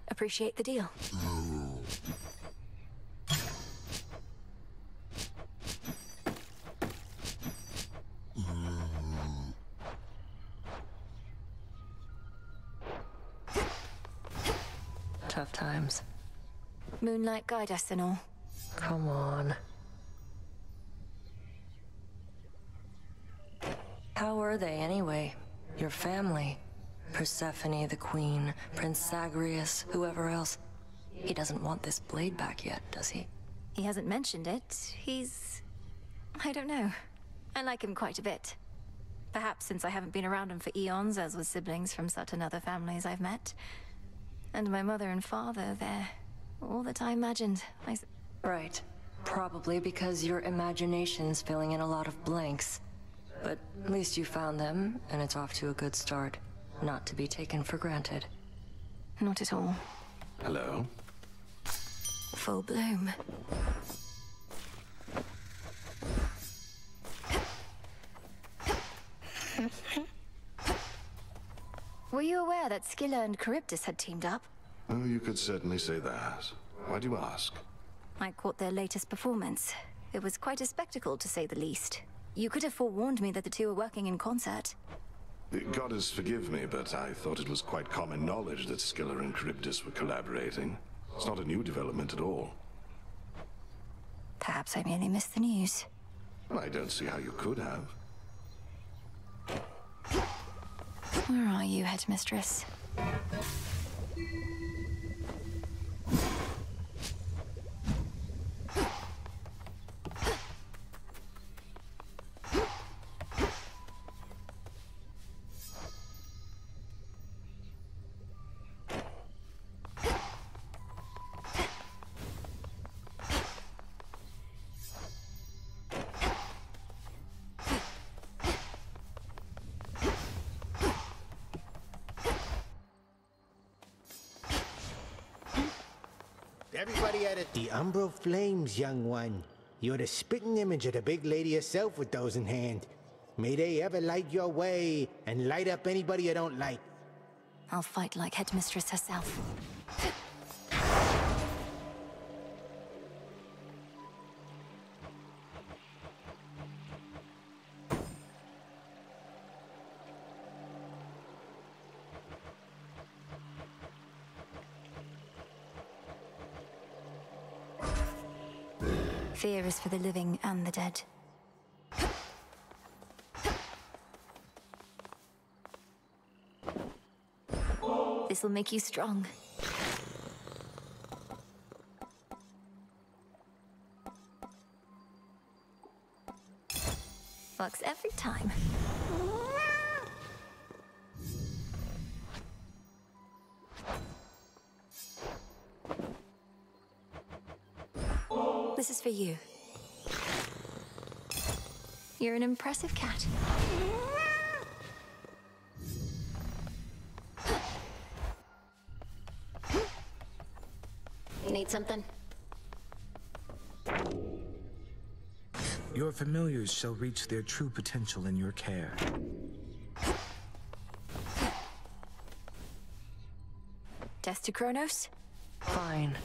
Appreciate the deal. Tough times. Moonlight guide us and all. Come on. How were they anyway? Your family? Persephone, the queen, Prince Zagreus, whoever else. He doesn't want this blade back yet, does he? He hasn't mentioned it. I don't know. I like him quite a bit. Perhaps since I haven't been around him for eons, as with siblings from certain other families I've met. And my mother and father, they're all that I imagined. Right. Probably because your imagination's filling in a lot of blanks. But at least you found them, and it's off to a good start. Not to be taken for granted. Not at all. Hello? Full bloom. Were you aware that Scylla and Charybdis had teamed up? Oh, you could certainly say that. Why do you ask? I caught their latest performance. It was quite a spectacle, to say the least. You could have forewarned me that the two were working in concert. Goddess forgive me, but I thought it was quite common knowledge that Scylla and Charybdis were collaborating. It's not a new development at all. Perhaps I merely missed the news. I don't see how you could have. Where are you, headmistress? Everybody at it. The Umbral Flames, young one. You're the spitting image of the big lady herself with those in hand. May they ever light your way and light up anybody you don't like. I'll fight like Headmistress herself. Fear is for the living and the dead. This'll make you strong. Works every time. This is for you. You're an impressive cat. You need something? Your familiars shall reach their true potential in your care. Death to Kronos? Fine.